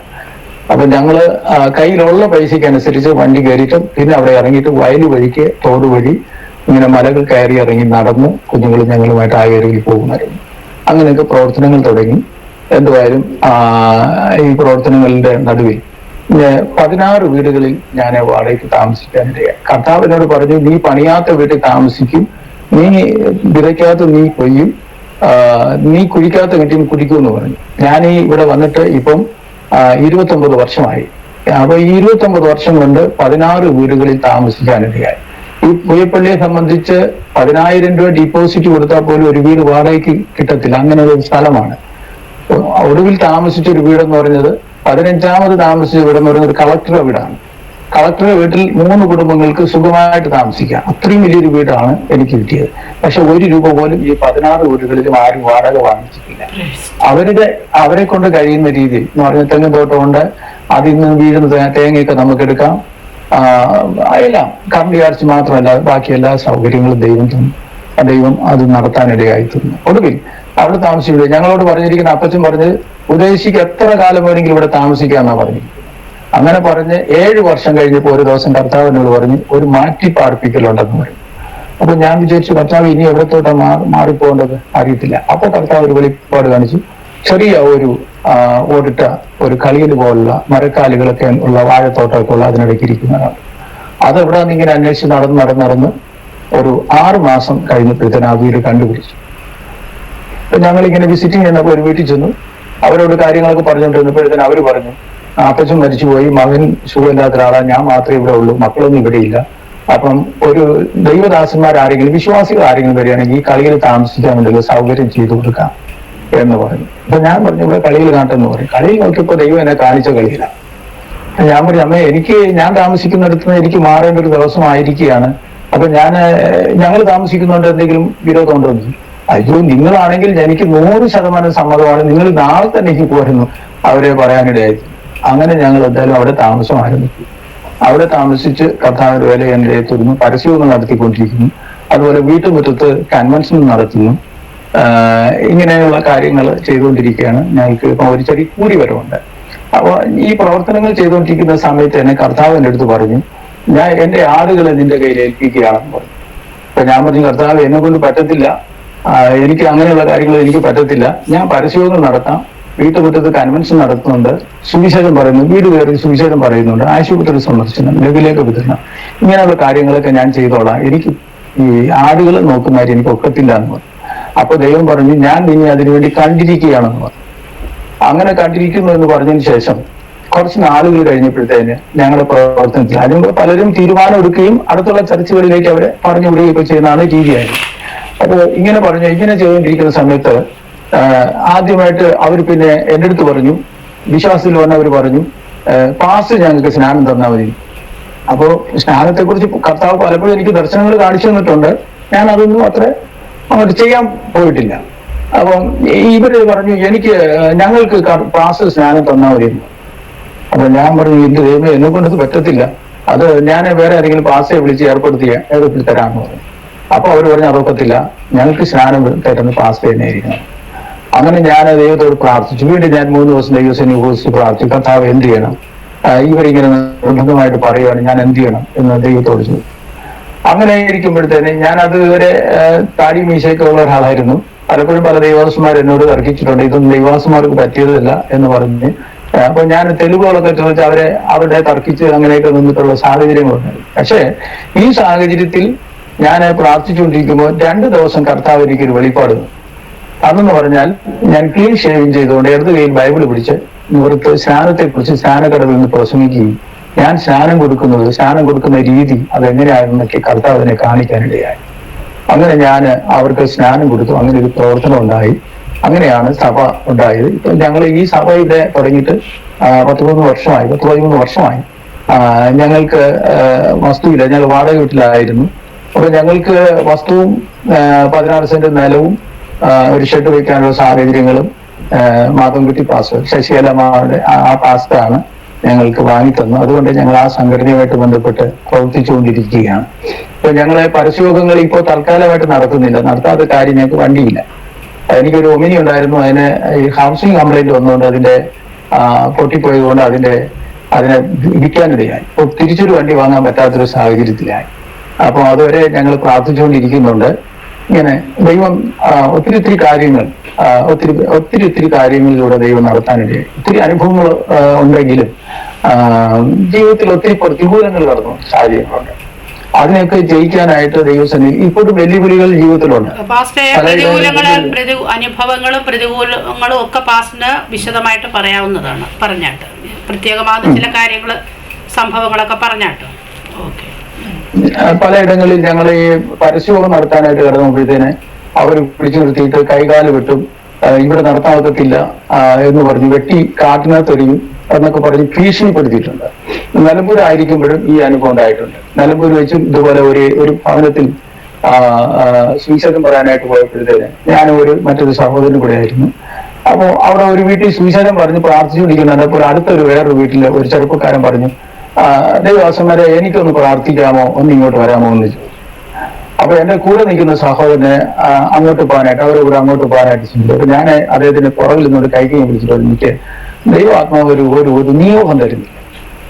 അപ്പൊ ഞങ്ങള് കയ്യിലുള്ള പൈസയ്ക്ക് അനുസരിച്ച് വണ്ടി കയറിയിട്ട് പിന്നെ അവിടെ ഇറങ്ങിയിട്ട് വയൽ വഴിക്ക് തോട് വഴി ഇങ്ങനെ മലകൾ കയറി ഇറങ്ങി നടന്ന് കുഞ്ഞുങ്ങൾ ഞങ്ങളുമായിട്ട് ആ ഏരിയയിൽ പോകുമായിരുന്നു. അങ്ങനെയൊക്കെ പ്രവർത്തനങ്ങൾ തുടങ്ങി. എന്തുവായാലും ഈ പ്രവർത്തനങ്ങളുടെ നടുവിൽ 16 വീടുകളിൽ ഞാൻ വാടകയ്ക്ക് താമസിക്കാനിടയായി. കർത്താവിനോട് പറഞ്ഞു, നീ പണിയാത്ത വീട്ടിൽ താമസിക്കും, നീ വിതയ്ക്കാത്ത നീ കൊയ്യും, നീ കുഴിക്കാത്ത വീട്ടിൽ കുടിക്കുമെന്ന് പറഞ്ഞു. ഞാൻ ഇവിടെ വന്നിട്ട് ഇപ്പം 29 വർഷമായി. അപ്പൊ ഈ 29 വർഷം കൊണ്ട് 16 വീടുകളിൽ താമസിക്കാനിടയായി. ഈ പുയപ്പള്ളിയെ സംബന്ധിച്ച് 10,000 രൂപ ഡിപ്പോസിറ്റ് കൊടുത്താൽ പോലും ഒരു വീട് വാടകയ്ക്ക് കിട്ടത്തില്ല, അങ്ങനെ ഒരു സ്ഥലമാണ്. ഒടുവിൽ താമസിച്ച ഒരു വീടെന്ന് പറഞ്ഞത് 15ാമത് താമസിച്ച വീടെന്ന് പറയുന്നത് കളക്ടറുടെ വീടാണ്. കളക്ടറുടെ വീട്ടിൽ 3 കുടുംബങ്ങൾക്ക് സുഖമായിട്ട് താമസിക്കാം. അത്രയും വലിയൊരു വീടാണ് എനിക്ക് കിട്ടിയത്. പക്ഷെ 1 രൂപ പോലും ഈ 16 വീടുകളിലും ആരും വാടക വാങ്ങിച്ചിട്ടില്ല. അവരെ കൊണ്ട് കഴിയുന്ന രീതിയിൽ എന്ന് പറഞ്ഞ തെങ്ങ് തോട്ടമുണ്ട്, അതിൽ നിന്ന് വീഴുന്ന തേങ്ങയൊക്കെ നമുക്ക് എടുക്കാം, എല്ലാം കറണ്ട് ചാർജ് മാത്രമല്ല ബാക്കി എല്ലാ സൗകര്യങ്ങളും ദൈവം അത് നടത്താനിടയായി തീർന്നു. ഒടുവിൽ അവിടെ താമസിക്കുന്നത് ഞങ്ങളോട് പറഞ്ഞിരിക്കുന്ന അപ്പച്ചൻ പറഞ്ഞത്, ഉദ്ദേശിക്ക് എത്ര കാലം വേണമെങ്കിലും ഇവിടെ താമസിക്കാന്നാ പറഞ്ഞിരിക്കുന്നത്. അങ്ങനെ പറഞ്ഞ് 7 വർഷം കഴിഞ്ഞപ്പോൾ ഒരു ദിവസം കർത്താവിനോട് പറഞ്ഞ് ഒരു മാറ്റിപ്പാർപ്പിക്കലുണ്ടെന്ന് പറയും. അപ്പൊ ഞാൻ വിചാരിച്ചു, കർത്താവ് ഇനി എവിടത്തോട്ടാ മാറിപ്പോകേണ്ടത് അറിയത്തില്ല. അപ്പൊ കർത്താവ് ഒരു വെളിപ്പാട് കാണിച്ചു. ചെറിയ ഒരു ഓടിട്ട ഒരു കളിയിൽ പോലുള്ള മരക്കാലുകളൊക്കെ ഉള്ള വാഴത്തോട്ടമൊക്കെ ഉള്ള അതിനിടയ്ക്ക് ഇരിക്കുന്നതാണ്. അതെവിടാന്ന് ഇങ്ങനെ അന്വേഷിച്ച് നടന്ന് ഒരു 6 മാസം കഴിഞ്ഞപ്പോഴത്തേന് ആ വീട് കണ്ടുപിടിച്ചു. അപ്പൊ ഞങ്ങളിങ്ങനെ വിസിറ്റിംഗ് ചെയ്യുന്നപ്പോൾ ഒരു വീട്ടിൽ ചെന്നു. അവരോട് കാര്യങ്ങളൊക്കെ പറഞ്ഞുകൊണ്ടിരുന്നപ്പോഴത്തേന് അവർ പറഞ്ഞു, അപ്പച്ചൻ മരിച്ചുപോയി, മകൻ സുഖമില്ലാത്ത ഒരാളാണ്, ഞാൻ മാത്രമേ ഇവിടെ ഉള്ളൂ, മക്കളൊന്നും ഇവിടെ ഇല്ല. അപ്പം ഒരു ദൈവദാസന്മാരാരെങ്കിലും, വിശ്വാസികൾ ആരെങ്കിലും വരികയാണെങ്കിൽ ഈ കളിയിൽ താമസിക്കാൻ വേണ്ടിയുള്ള സൗകര്യം ചെയ്തു കൊടുക്കാം എന്ന് പറഞ്ഞു. അപ്പൊ ഞാൻ പറഞ്ഞു, ഇവിടെ കളിയിൽ കാട്ടെന്ന് പറയും. കളിയിൽ നോക്കിയപ്പോ ദൈവം എന്നെ കാണിച്ച കളിയിലാണ്. ഞാൻ പറഞ്ഞു, അമ്മേ ഞാൻ താമസിക്കുന്നിടത്ത് നിന്ന് എനിക്ക് മാറേണ്ട ഒരു ദിവസമായിരിക്കുകയാണ്. അപ്പൊ ഞങ്ങൾ താമസിക്കുന്നതുകൊണ്ട് എന്തെങ്കിലും വിരോധം ഉണ്ടോ? അയ്യോ, നിങ്ങളാണെങ്കിൽ എനിക്ക് 100% സമ്മതമാണ്, നിങ്ങൾ നാളെ തന്നെ എനിക്ക് പോരുന്നു അവരെ പറയാനിടയായിരുന്നു. അങ്ങനെ ഞങ്ങൾ എന്തായാലും അവിടെ താമസം ആരംഭിച്ചു. അവിടെ താമസിച്ച് കർത്താവിന്റെ വേല എൻ്റെ തീർന്നു, പരസ്യവും നടത്തിക്കൊണ്ടിരിക്കുന്നു. അതുപോലെ വീട്ടുമുറ്റത്ത് കൺവെൻഷൻ നടത്തുന്നു. ഇങ്ങനെയുള്ള കാര്യങ്ങൾ ചെയ്തുകൊണ്ടിരിക്കുകയാണ്. ഞങ്ങൾക്ക് ഇപ്പം ഒരു ചെറിയ കൂടി വരവുണ്ട്. അപ്പൊ ഈ പ്രവർത്തനങ്ങൾ ചെയ്തുകൊണ്ടിരിക്കുന്ന സമയത്ത് തന്നെ കർത്താവ് എൻ്റെ അടുത്ത് പറഞ്ഞു, ഞാൻ എന്റെ ആടുകളെ നിന്റെ കയ്യിൽ ഏൽപ്പിക്കുകയാണെന്ന് പറഞ്ഞു. അപ്പൊ ഞാൻ പറഞ്ഞു, കർത്താവ് എന്നെ കൊണ്ട് പറ്റത്തില്ല, എനിക്ക് അങ്ങനെയുള്ള കാര്യങ്ങൾ എനിക്ക് പറ്റത്തില്ല. ഞാൻ പരസ്യങ്ങൾ നടത്താം, വീട്ടുമുറ്റത്ത് കൺവെൻഷൻ നടത്തുന്നുണ്ട്, സുവിശേഷം പറയുന്നു, വീട് കയറി സുവിശേഷം പറയുന്നുണ്ട്, ആശുപത്രി സന്ദർശനം, ലഘുലേഖ വിതരണം, ഇങ്ങനെയുള്ള കാര്യങ്ങളൊക്കെ ഞാൻ ചെയ്തോളാം, എനിക്ക് ഈ ആടുകൾ നോക്കുന്നവർ എനിക്ക് ഒക്കത്തില്ല എന്ന് പറഞ്ഞു. അപ്പൊ ദൈവം പറഞ്ഞു, ഞാൻ ഇനി അതിനുവേണ്ടി കണ്ടിരിക്കുകയാണെന്ന് പറഞ്ഞു. അങ്ങനെ കണ്ടിരിക്കുന്നു എന്ന് പറഞ്ഞതിന് ശേഷം കുറച്ച് നാളുകൾ കഴിഞ്ഞപ്പോഴത്തേന് ഞങ്ങളുടെ പ്രവർത്തനത്തിൽ അതിന് പലരും തീരുമാനം എടുക്കുകയും അടുത്തുള്ള ചർച്ചകളിലേക്ക് അവരെ പറഞ്ഞു വിടുകയൊക്കെ ചെയ്യുന്നതാണ് രീതിയായിരുന്നു. അപ്പൊ ഇങ്ങനെ ചെയ്തുകൊണ്ടിരിക്കുന്ന സമയത്ത് ആദ്യമായിട്ട് അവർ പിന്നെ എൻ്റെ അടുത്ത് പറഞ്ഞു, വിശ്വാസത്തിൽ വന്നവർ പറഞ്ഞു, പാസ്റ്റ് ഞങ്ങൾക്ക് സ്നാനം തന്നാൽ മതി. അപ്പോ സ്നാനത്തെ കുറിച്ച് കർത്താവ് പലപ്പോഴും എനിക്ക് ദർശനങ്ങൾ കാണിച്ചു തന്നിട്ടുണ്ട്, ഞാൻ അതൊന്നും അത്ര അങ്ങോട്ട് ചെയ്യാൻ പോയിട്ടില്ല. അപ്പം ഇവര് പറഞ്ഞു, ഞങ്ങൾക്ക് പാസ്റ്റ് സ്നാനം തന്നാൽ മതി. അപ്പൊ ഞാൻ പറഞ്ഞു, എന്റെ ദൈവമേ, എന്നെ കൊണ്ടത് പറ്റത്തില്ല, അത് ഞാൻ വേറെ ആരെങ്കിലും പാസ്റ്റയെ വിളിച്ച് ഏർപ്പെടുത്തി തരാമെന്ന് പറഞ്ഞു. അപ്പൊ അവർ പറഞ്ഞു, അതൊക്കത്തില്ല, ഞങ്ങൾക്ക് സ്നാനം തരുന്ന പാസ്റ്റ് തന്നെ ആയിരിക്കണം. അങ്ങനെ ഞാൻ ദൈവത്തോട് പ്രാർത്ഥിച്ചു. വീണ്ടും ഞാൻ 3 ദിവസം ദൈവസേന ഉപയോഗിച്ച് പ്രാർത്ഥിച്ചു, കർത്താവ് എന്ത് ചെയ്യണം, ഇവരിങ്ങനെ നിർബന്ധമായിട്ട് പറയുകയാണ്, ഞാൻ എന്ത് ചെയ്യണം എന്ന് ദൈവത്തോട് ചോദിച്ചു. അങ്ങനെ ഇരിക്കുമ്പോഴത്തേന് ഞാൻ അതുവരെ താടി മീശയൊക്കെ ഉള്ള ഒരാളായിരുന്നു. പലപ്പോഴും പല ദൈവാസന്മാർ എന്നോട് തർക്കിച്ചിട്ടുണ്ട്, ഇതൊന്നും ദൈവാസന്മാർക്ക് പറ്റിയതല്ല എന്ന് പറഞ്ഞ്. അപ്പൊ ഞാൻ തെളിവുകളൊക്കെ ചോദിച്ച് അവരുടെ തർക്കിച്ച് അങ്ങനെയൊക്കെ നിന്നിട്ടുള്ള സാഹചര്യങ്ങളുണ്ട്. പക്ഷേ ഈ സാഹചര്യത്തിൽ ഞാൻ പ്രാർത്ഥിച്ചുകൊണ്ടിരിക്കുമ്പോൾ 2 ദിവസം കർത്താവ് എനിക്കൊരു വെളിപ്പാട്. അതെന്ന് പറഞ്ഞാൽ, ഞാൻ ക്ലീൻ ഷേവിങ് ചെയ്തുകൊണ്ട് ഇടത് കയ്യിൽ ബൈബിൾ പിടിച്ച് നിവൃത്ത് സ്നാനത്തെക്കുറിച്ച് സ്നാനക്കടവിൽ നിന്ന് പ്രസംഗിക്കുകയും ഞാൻ സ്നാനം കൊടുക്കുന്ന രീതി അതെങ്ങനെയാണെന്നൊക്കെ കർത്താവിനെ കാണിക്കാനിടയായി. അങ്ങനെ ഞാൻ അവർക്ക് സ്നാനം കൊടുത്തു. അങ്ങനെ ഒരു പ്രവർത്തനം ഉണ്ടായി. അങ്ങനെയാണ് സഭ ഉണ്ടായത്. ഇപ്പൊ ഞങ്ങൾ ഈ സഭ ഇവിടെ തുടങ്ങിയിട്ട് 13 വർഷമായി. ഞങ്ങൾക്ക് വസ്തുവില്ല, ഞങ്ങൾ വാടക വീട്ടിലായിരുന്നു. അപ്പൊ ഞങ്ങൾക്ക് വസ്തുവും 16 സെന്റ് നിലവും ഒരു ഷെഡ് വയ്ക്കാനുള്ള സാഹചര്യങ്ങളും മാധവൻകുട്ടി പാസ്റ്റർ ശശികലമാരുടെ ആ പാസ്റ്ററാണ് ഞങ്ങൾക്ക് വാങ്ങിത്തന്നു. അതുകൊണ്ട് ഞങ്ങൾ ആ സംഘടനയുമായിട്ട് ബന്ധപ്പെട്ട് പ്രവർത്തിച്ചുകൊണ്ടിരിക്കുകയാണ്. ഇപ്പൊ ഞങ്ങളെ പരസ്യയോഗങ്ങൾ ഇപ്പോൾ തൽക്കാലമായിട്ട് നടത്താത്ത കാര്യം ഞങ്ങൾക്ക് വണ്ടിയില്ല. എനിക്കൊരു ഒമിനി ഉണ്ടായിരുന്നു, അതിന് ഈ ഹൗസിംഗ് കംപ്ലൈന്റ് വന്നുകൊണ്ട് അതിന്റെ പൊട്ടിപ്പോയതുകൊണ്ട് അതിനെ വിൽക്കാനിടയായി. ഇപ്പൊ തിരിച്ചൊരു വണ്ടി വാങ്ങാൻ പറ്റാത്തൊരു സാഹചര്യത്തിലായി. അപ്പൊ അതുവരെ ഞങ്ങൾ പ്രാർത്ഥിച്ചുകൊണ്ടിരിക്കുന്നുണ്ട്. ഇങ്ങനെ ദൈവം ഒത്തിരി കാര്യങ്ങൾ ഒത്തിരി കാര്യങ്ങളിലൂടെ ദൈവം നടത്താനിടയായി. ഒത്തിരി അനുഭവങ്ങൾ ഉണ്ടെങ്കിലും ജീവിതത്തിൽ ഒത്തിരി പ്രതികൂലങ്ങൾ കടന്നു സാഹചര്യങ്ങളുണ്ട്. അതിനെയൊക്കെ ജയിക്കാനായിട്ട് ദൈവസന്നിധി ഇപ്പോഴും വെല്ലുവിളികൾ ജീവിതത്തിലുണ്ട്. അനുഭവങ്ങളും പ്രതികൂലങ്ങളും ഒക്കെ പാസ്റ്റിന് വിശദമായിട്ട് പറയാവുന്നതാണ്. പറഞ്ഞാട്ട് പ്രത്യേകമായ ചില കാര്യങ്ങൾ സംഭവങ്ങളൊക്കെ പറഞ്ഞാട്ട്. ഓക്കെ. പലയിടങ്ങളിൽ ഞങ്ങൾ ഈ പരസ്യയോഗം നടത്താനായിട്ട് കിടന്നുമ്പോഴത്തേന് അവർ പിടിച്ചു നിർത്തിയിട്ട് കൈകാല് വെട്ടും, ഇവിടെ നടത്താൻ ഒക്കത്തില്ല എന്ന് പറഞ്ഞ് വെട്ടി കാട്ടിനകത്തെറിയും എന്നൊക്കെ പറഞ്ഞ് ഭീഷണിപ്പെടുത്തിയിട്ടുണ്ട്. നിലമ്പൂർ ആയിരിക്കുമ്പോഴും ഈ അനുഭവം ഉണ്ടായിട്ടുണ്ട്. നിലമ്പൂർ വെച്ചും ഇതുപോലെ ഒരു ഭവനത്തിൽ സുവിശേഷം പറയാനായിട്ട് പോയപ്പോഴത്തേന് ഞാനും മറ്റൊരു സഹോദരനും കൂടെ ആയിരുന്നു. അപ്പോ അവിടെ ഒരു വീട്ടിൽ സുവിശേഷം പറഞ്ഞ് പ്രാർത്ഥിച്ചുകൊണ്ടിരിക്കുന്നുണ്ട്. അപ്പോൾ അടുത്തൊരു വേറൊരു വീട്ടിൽ ഒരു ചെറുപ്പക്കാരൻ പറഞ്ഞു, ദൈവദാസന്മാരെ എനിക്കൊന്ന് പ്രാർത്ഥിക്കാമോ, ഒന്ന് ഇങ്ങോട്ട് വരാമോ എന്ന് ചോദിച്ചു. അപ്പൊ എന്റെ കൂടെ നിൽക്കുന്ന സഹോദരനെ അങ്ങോട്ട് പോകാനായിട്ട് അവരെ കൂടെ അങ്ങോട്ട് പോകാനായിട്ട് ശ്രമിച്ചു. അപ്പൊ ഞാൻ അദ്ദേഹത്തിന് പുറകിൽ നിന്നോട് കൈകൈ പിടിച്ചിട്ട് എനിക്ക് ദൈവാത്മാവ് ഒരു നിയോഗം തരുന്നില്ല,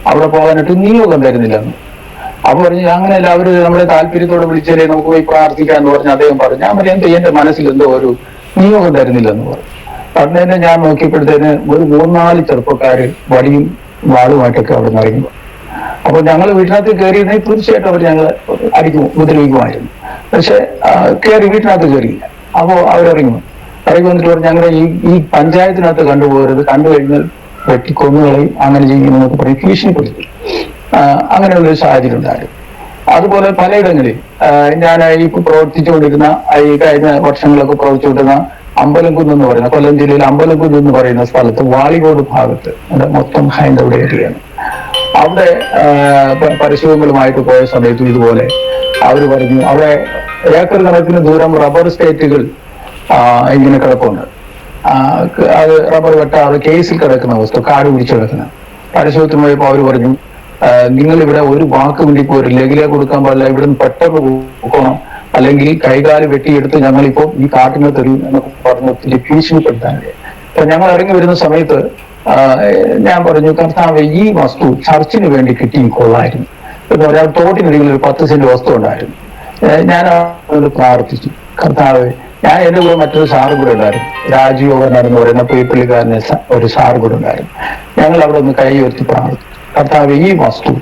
അവിടെ പോകാനായിട്ട് നിയോഗം തരുന്നില്ലെന്ന്. അപ്പൊ പറഞ്ഞു, അങ്ങനെയല്ല, അവര് നമ്മളെ താല്പര്യത്തോടെ വിളിച്ചാലേ നമുക്ക് പോയി പ്രാർത്ഥിക്കാന്ന് പറഞ്ഞ് അദ്ദേഹം പറഞ്ഞു. ഞാൻ പറഞ്ഞു, എന്റെ മനസ്സിൽ എന്തോ ഒരു നിയോഗം തരുന്നില്ലെന്ന് പറഞ്ഞു. അതിന് തന്നെ ഞാൻ നോക്കിയപ്പോഴത്തേന് ഒരു 3-4 ചെറുപ്പക്കാര് വടിയും വാളുമായിട്ടൊക്കെ അവിടെ നിന്ന് ഇറങ്ങി. അപ്പൊ ഞങ്ങൾ വീട്ടിനകത്ത് കയറിയിരുന്നെങ്കിൽ തീർച്ചയായിട്ടും അവർ ഞങ്ങളെ ഉപദ്രവിക്കുമായിരുന്നു. പക്ഷെ വീട്ടിനകത്ത് കയറിയില്ല. അപ്പോ അവരിറങ്ങി വന്നിട്ട് പറഞ്ഞു, ഞങ്ങളുടെ ഈ പഞ്ചായത്തിനകത്ത് കണ്ടുപോകരുത്, കണ്ടു കഴിഞ്ഞാൽ വെട്ടിക്കൊന്നുകളെയും അങ്ങനെ ചെയ്യുമെന്നൊക്കെ പറയും, ഭീഷണിപ്പെടുത്തി. അങ്ങനെയുള്ളൊരു സാഹചര്യം ഉണ്ടായിരുന്നു. അതുപോലെ പലയിടങ്ങളിൽ ഞാൻ ഈ പ്രവർത്തിച്ചുകൊണ്ടിരുന്ന ഈ കഴിഞ്ഞ വർഷങ്ങളൊക്കെ പ്രവർത്തിച്ചുകൊണ്ടിരുന്ന അമ്പലംകുന്ന് എന്ന് പറയുന്ന കൊല്ലം ജില്ലയിൽ അമ്പലംകുന്ന് എന്ന് പറയുന്ന സ്ഥലത്ത് വാളികോട് ഭാഗത്ത് മൊത്തം ഹൈന്ദവ ഏരിയയാണ്. അവിടെ പരസ്യങ്ങളുമായിട്ട് പോയ സമയത്ത് ഇതുപോലെ അവർ പറഞ്ഞു, അവിടെ ഏക്കർ കണക്കിന് ദൂരം റബ്ബർ സ്റ്റേറ്റുകൾ ഇങ്ങനെ കിടപ്പുണ്ട്. അത് റബ്ബർ വെട്ടാതെ കേസിൽ കിടക്കുന്ന വസ്തു, കാട് പിടിച്ചു കിടക്കുന്ന പരസ്യത്തിന് പോയപ്പോൾ അവർ പറഞ്ഞു, നിങ്ങൾ ഇവിടെ ഒരു വാക്ക് വേണ്ടി പോരും, ലഘില കൊടുക്കാൻ പാടില്ല, ഇവിടുന്ന് പെട്ടെന്ന് പോകണം, അല്ലെങ്കിൽ കൈകാല് വെട്ടിയെടുത്ത് ഞങ്ങളിപ്പോ ഈ കാട്ടിനെ തരും എന്നൊക്കെ പറഞ്ഞ് ഒത്തിരി ഭീഷണിപ്പെടുത്താനില്ല. അപ്പൊ ഞങ്ങൾ ഇറങ്ങി വരുന്ന സമയത്ത് ഞാൻ പറഞ്ഞു, കർത്താവ് ഈ വസ്തു ചർച്ചിന് വേണ്ടി കിട്ടി കൊള്ളായിരുന്നു. പിന്നെ ഒരാൾ തോട്ടിനടിയിൽ ഒരു 10 സെന്റ് വസ്തു ഉണ്ടായിരുന്നു. ഞാൻ അവരോട് പ്രാർത്ഥിച്ചു, കർത്താവ്, ഞാൻ എന്റെ കൂടെ മറ്റൊരു സാറ് കൂടെ ഉണ്ടായിരുന്നു, രാജയോഗൻ എന്ന് പറയുന്ന പുള്ളിക്കാരനെ ഒരു സാറ് കൂടെ ഉണ്ടായിരുന്നു. ഞങ്ങൾ അവിടെ ഒന്ന് കൈ ഉയർത്തി പ്രാർത്ഥിച്ചു, കർത്താവ് ഈ വസ്തു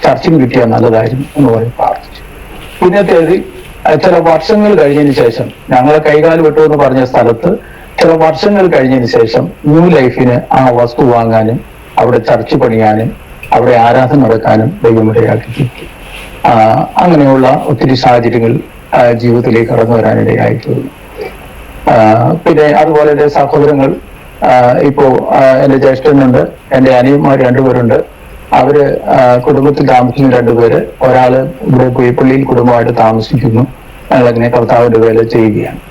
ചർച്ചിന് കിട്ടിയാൽ നല്ലതായിരുന്നു എന്ന് പറഞ്ഞ് പ്രാർത്ഥിച്ചു. പിന്നത്തേത് ചില വർഷങ്ങൾ കഴിഞ്ഞതിന് ശേഷം ഞങ്ങളെ കൈകാല് വിട്ടു എന്ന് പറഞ്ഞ സ്ഥലത്ത് ചില വർഷങ്ങൾ കഴിഞ്ഞതിന് ശേഷം ന്യൂ ലൈഫിന് ആ വസ്തു വാങ്ങാനും അവിടെ ചർച്ച് പണിയാനും അവിടെ ആരാധന നടക്കാനും ദൈവമിടയാക്കി. അങ്ങനെയുള്ള ഒത്തിരി സാഹചര്യങ്ങൾ ജീവിതത്തിലേക്ക് കടന്നു വരാനിടയായി തീർന്നു. പിന്നെ അതുപോലെ എൻ്റെ സഹോദരങ്ങൾ, ഇപ്പോ എൻ്റെ ജ്യേഷ്ഠനുണ്ട്, എൻ്റെ അനിയന്മാർ 2 പേരുണ്ട്. അവര് കുടുംബത്തിൽ താമസിക്കുന്ന 2 പേര്. ഒരാള് ഇവിടെ പുയ്യപ്പള്ളിയിൽ കുടുംബമായിട്ട് താമസിക്കുന്നു. ഞങ്ങളങ്ങനെ കർത്താവിന്റെ വേല ചെയ്യുകയാണ്.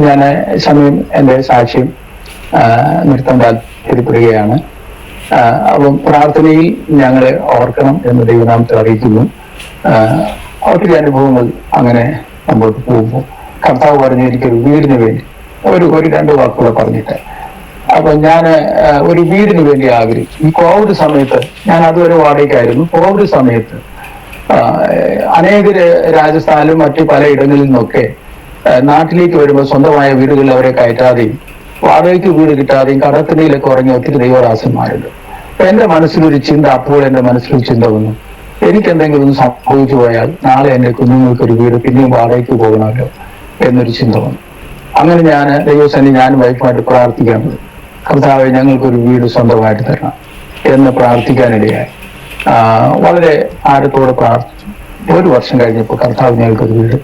ഞാൻ സമയം എൻ്റെ സാക്ഷ്യം നിർത്താൻ താല്പര്യപ്പെടുകയാണ്. അപ്പം പ്രാർത്ഥനയിൽ ഞങ്ങളെ ഓർക്കണം എന്ന് ദൈവനാമത്തിൽ അറിയിക്കുന്നു. ഒത്തിരി അനുഭവങ്ങൾ അങ്ങനെ മുമ്പോട്ട് പോകുമ്പോൾ കർത്താവ് പറഞ്ഞ എനിക്കൊരു വീടിന് വേണ്ടി ഒരു 2 വാക്കുകൾ പറഞ്ഞിട്ട്, അപ്പൊ ഞാൻ ഒരു വീടിന് വേണ്ടി ആഗ്രഹിച്ചു. ഈ കോവിഡ് സമയത്ത് ഞാൻ അതുവരെ വാടകയ്ക്കായിരുന്നു. കോവിഡ് സമയത്ത് അനേകര് രാജസ്ഥാനിലും മറ്റു പലയിടങ്ങളിൽ നിന്നൊക്കെ നാട്ടിലേക്ക് വരുമ്പോൾ സ്വന്തമായ വീടുകളിൽ അവരെ കയറ്റാതെയും വാടകയ്ക്ക് വീട് കിട്ടാതെയും കടത്തിനയിലൊക്കെ ഉറങ്ങിയ ഒത്തിരി ദൈവദാസന്മാരുണ്ട്. എന്റെ മനസ്സിലൊരു ചിന്ത, അപ്പോൾ എന്റെ മനസ്സിലൊരു ചിന്ത വന്നു, എനിക്ക് എന്തെങ്കിലും ഒന്ന് സംഭവിച്ചു പോയാൽ നാളെ എന്റെ കുഞ്ഞുങ്ങൾക്കൊരു വീട് പിന്നെയും വാടകയ്ക്ക് പോകണമല്ലോ എന്നൊരു ചിന്ത വന്നു. അങ്ങനെ ഞാൻ ദൈവസേന ഞാനും വൈഫുമായിട്ട് പ്രാർത്ഥിക്കാൻ പോയി, കർത്താവെ ഞങ്ങൾക്കൊരു വീട് സ്വന്തമായിട്ട് തരണം എന്ന് പ്രാർത്ഥിക്കാനിടയായി. വളരെ ആഴത്തോടെ പ്രാർത്ഥിച്ചു. 1 വർഷം കഴിഞ്ഞപ്പോൾ കർത്താവ് ഞങ്ങൾക്കൊരു വീട്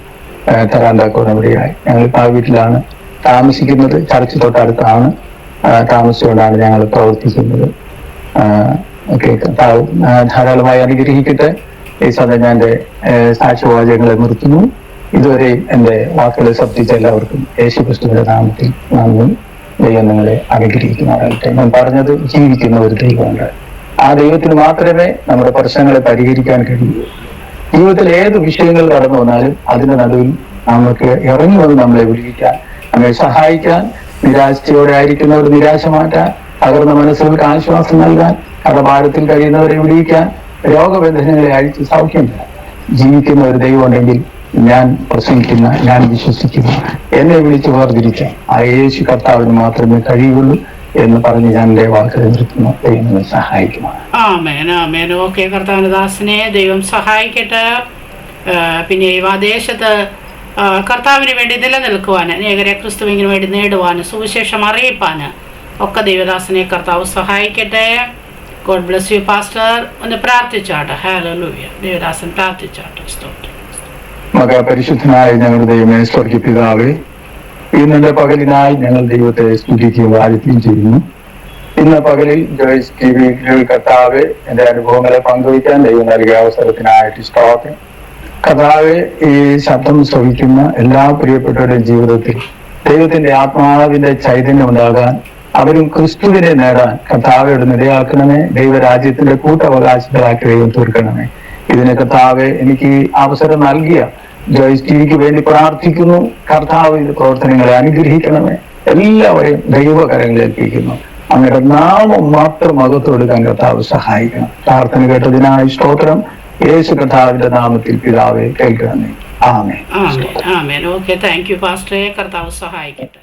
തരാൻ ഇടയായി. ഞങ്ങൾ ആ വീട്ടിലാണ് താമസിക്കുന്നത്. ചർച്ച് തൊട്ടടുത്താണ് താമസിച്ചുകൊണ്ടാണ് ഞങ്ങൾ പ്രവർത്തിക്കുന്നത്. കർത്താവ് ധാരാളമായി അനുഗ്രഹിക്കട്ടെ. ഈ സമയം ഞാൻ എൻ്റെ സാക്ഷ്യവാചകങ്ങളെ നിർത്തുന്നു. ഇതുവരെയും എൻ്റെ വാക്കുകളെ ശ്രദ്ധിച്ച എല്ലാവർക്കും യേശുക്രിസ്തുവിന്റെ നാമത്തിൽ നന്ദി. ദൈവം നിങ്ങളെ അനുഗ്രഹിക്കുന്നതാകട്ടെ. ഞാൻ പറഞ്ഞത്, ജീവിക്കുന്ന ഒരു ദൈവമുണ്ട്. ആ ദൈവത്തിന് മാത്രമേ നമ്മുടെ പ്രശ്നങ്ങളെ പരിഹരിക്കാൻ കഴിയൂ. ജീവിതത്തിൽ ഏത് വിഷയങ്ങൾ കടന്നു വന്നാലും അതിന്റെ നടുവിൽ നമുക്ക് ഇറങ്ങി വന്ന് നമ്മളെ വിളിക്കാൻ, നമ്മെ സഹായിക്കാൻ, നിരാശയോടെ ആയിരിക്കുന്നവർ നിരാശ മാറ്റാൻ, തകർന്ന മനസ്സുകൾക്ക് ആശ്വാസം നൽകാൻ, കടഭാരത്തിൽ കഴിയുന്നവരെ വിളിക്കാൻ, രോഗബന്ധനങ്ങളെ അഴിച്ച് സൗഖ്യം തരാൻ ജീവിക്കുന്ന ഒരു ദൈവം ഉണ്ടെങ്കിൽ ഞാൻ പ്രസംഗിക്കുന്ന, ഞാൻ വിശ്വസിക്കുന്ന, എന്നെ വിളിച്ച് വേർതിരിച്ച ആ യേശു കർത്താവിന് മാത്രമേ കഴിയുള്ളൂ എന്ന് പറഞ്ഞ് ഞാൻ എൻ്റെ വാക്കുകൾ നിർത്തുന്നു. ദൈവം സഹായിക്കുന്നു. ആമേൻ, ആമേൻ. ഓക്കെ, കർത്താവിന്റെ ദാസനെ ദൈവം സഹായിക്കട്ടെ. പിന്നെ ഈ ദേശത്ത് കർത്താവിന് വേണ്ടി നിലനിൽക്കുവാൻ, അനേകരെ ക്രിസ്തുവിന് വേണ്ടി നേടുവാൻ, സുവിശേഷം അറിയിപ്പാൻ ഒക്കെ ദൈവദാസനെ കർത്താവ് സഹായിക്കട്ടെ. God bless you pastor. ഒന്ന് പ്രാർത്ഥിച്ചാട്ടെ. ഹല്ലേലൂയ. ദേവദാസൻ പ്രാർത്ഥിച്ചാട്ടെ. സ്തോത്രം. പരിശുദ്ധനായ ഞങ്ങളുടെ ദൈവമേ, സ്വർഗ്ഗ പിതാവേ, ഇന്നത്തെ പകലിനായി ഞങ്ങൾ ദൈവത്തെ സ്തുതിക്കുകയും വാഴ്ത്തുകയും ചെയ്യുന്നു. ഇന്ന് പകലിൽ ജോയ്സ് ടിവിയിൽ കർത്താവെ എന്റെ അനുഭവങ്ങളെ പങ്കുവയ്ക്കാൻ ദൈവം നൽകിയ അവസരത്തിനായിട്ട് സ്തോത്രം. കർത്താവെ, ഈ ശബ്ദം ശ്രവിക്കുന്ന എല്ലാ പ്രിയപ്പെട്ടവരുടെയും ജീവിതത്തിൽ ദൈവത്തിന്റെ ആത്മാവിന്റെ ചൈതന്യം ഉണ്ടാകാൻ, അവരും ക്രിസ്തുവിനെ നേടാൻ കർത്താവയോട് നിലയാക്കണമേ. ദൈവരാജ്യത്തിന്റെ കൂട്ടവകാശികളാക്കി ദൈവം തീർക്കണമേ. ഇതിന് കർത്താവെ എനിക്ക് അവസരം നൽകിയ ജോയ്സ് ടിവിക്ക് വേണ്ടി പ്രാർത്ഥിക്കുന്നു. കർത്താവ് ഇത് പ്രവർത്തനങ്ങളെ അനുഗ്രഹിക്കണമേ. എല്ലാവരെയും ദൈവകരങ്ങളിൽ ഏൽപ്പിക്കുന്നു. അങ്ങയുടെ നാമം മാത്രം മഹത്വമെടുക്കാൻ കർത്താവ് സഹായിക്കണം. പ്രാർത്ഥന കേട്ടതിനായി സ്തോത്രം. യേശു കർത്താവിന്റെ നാമത്തിൽ പിതാവേ കേൾക്കണമേ. ആമേൻ. ആമേൻ. ഓക്കെ, താങ്ക് യു പാസ്റ്ററെ. കർത്താവ് സഹായിക്കട്ടെ.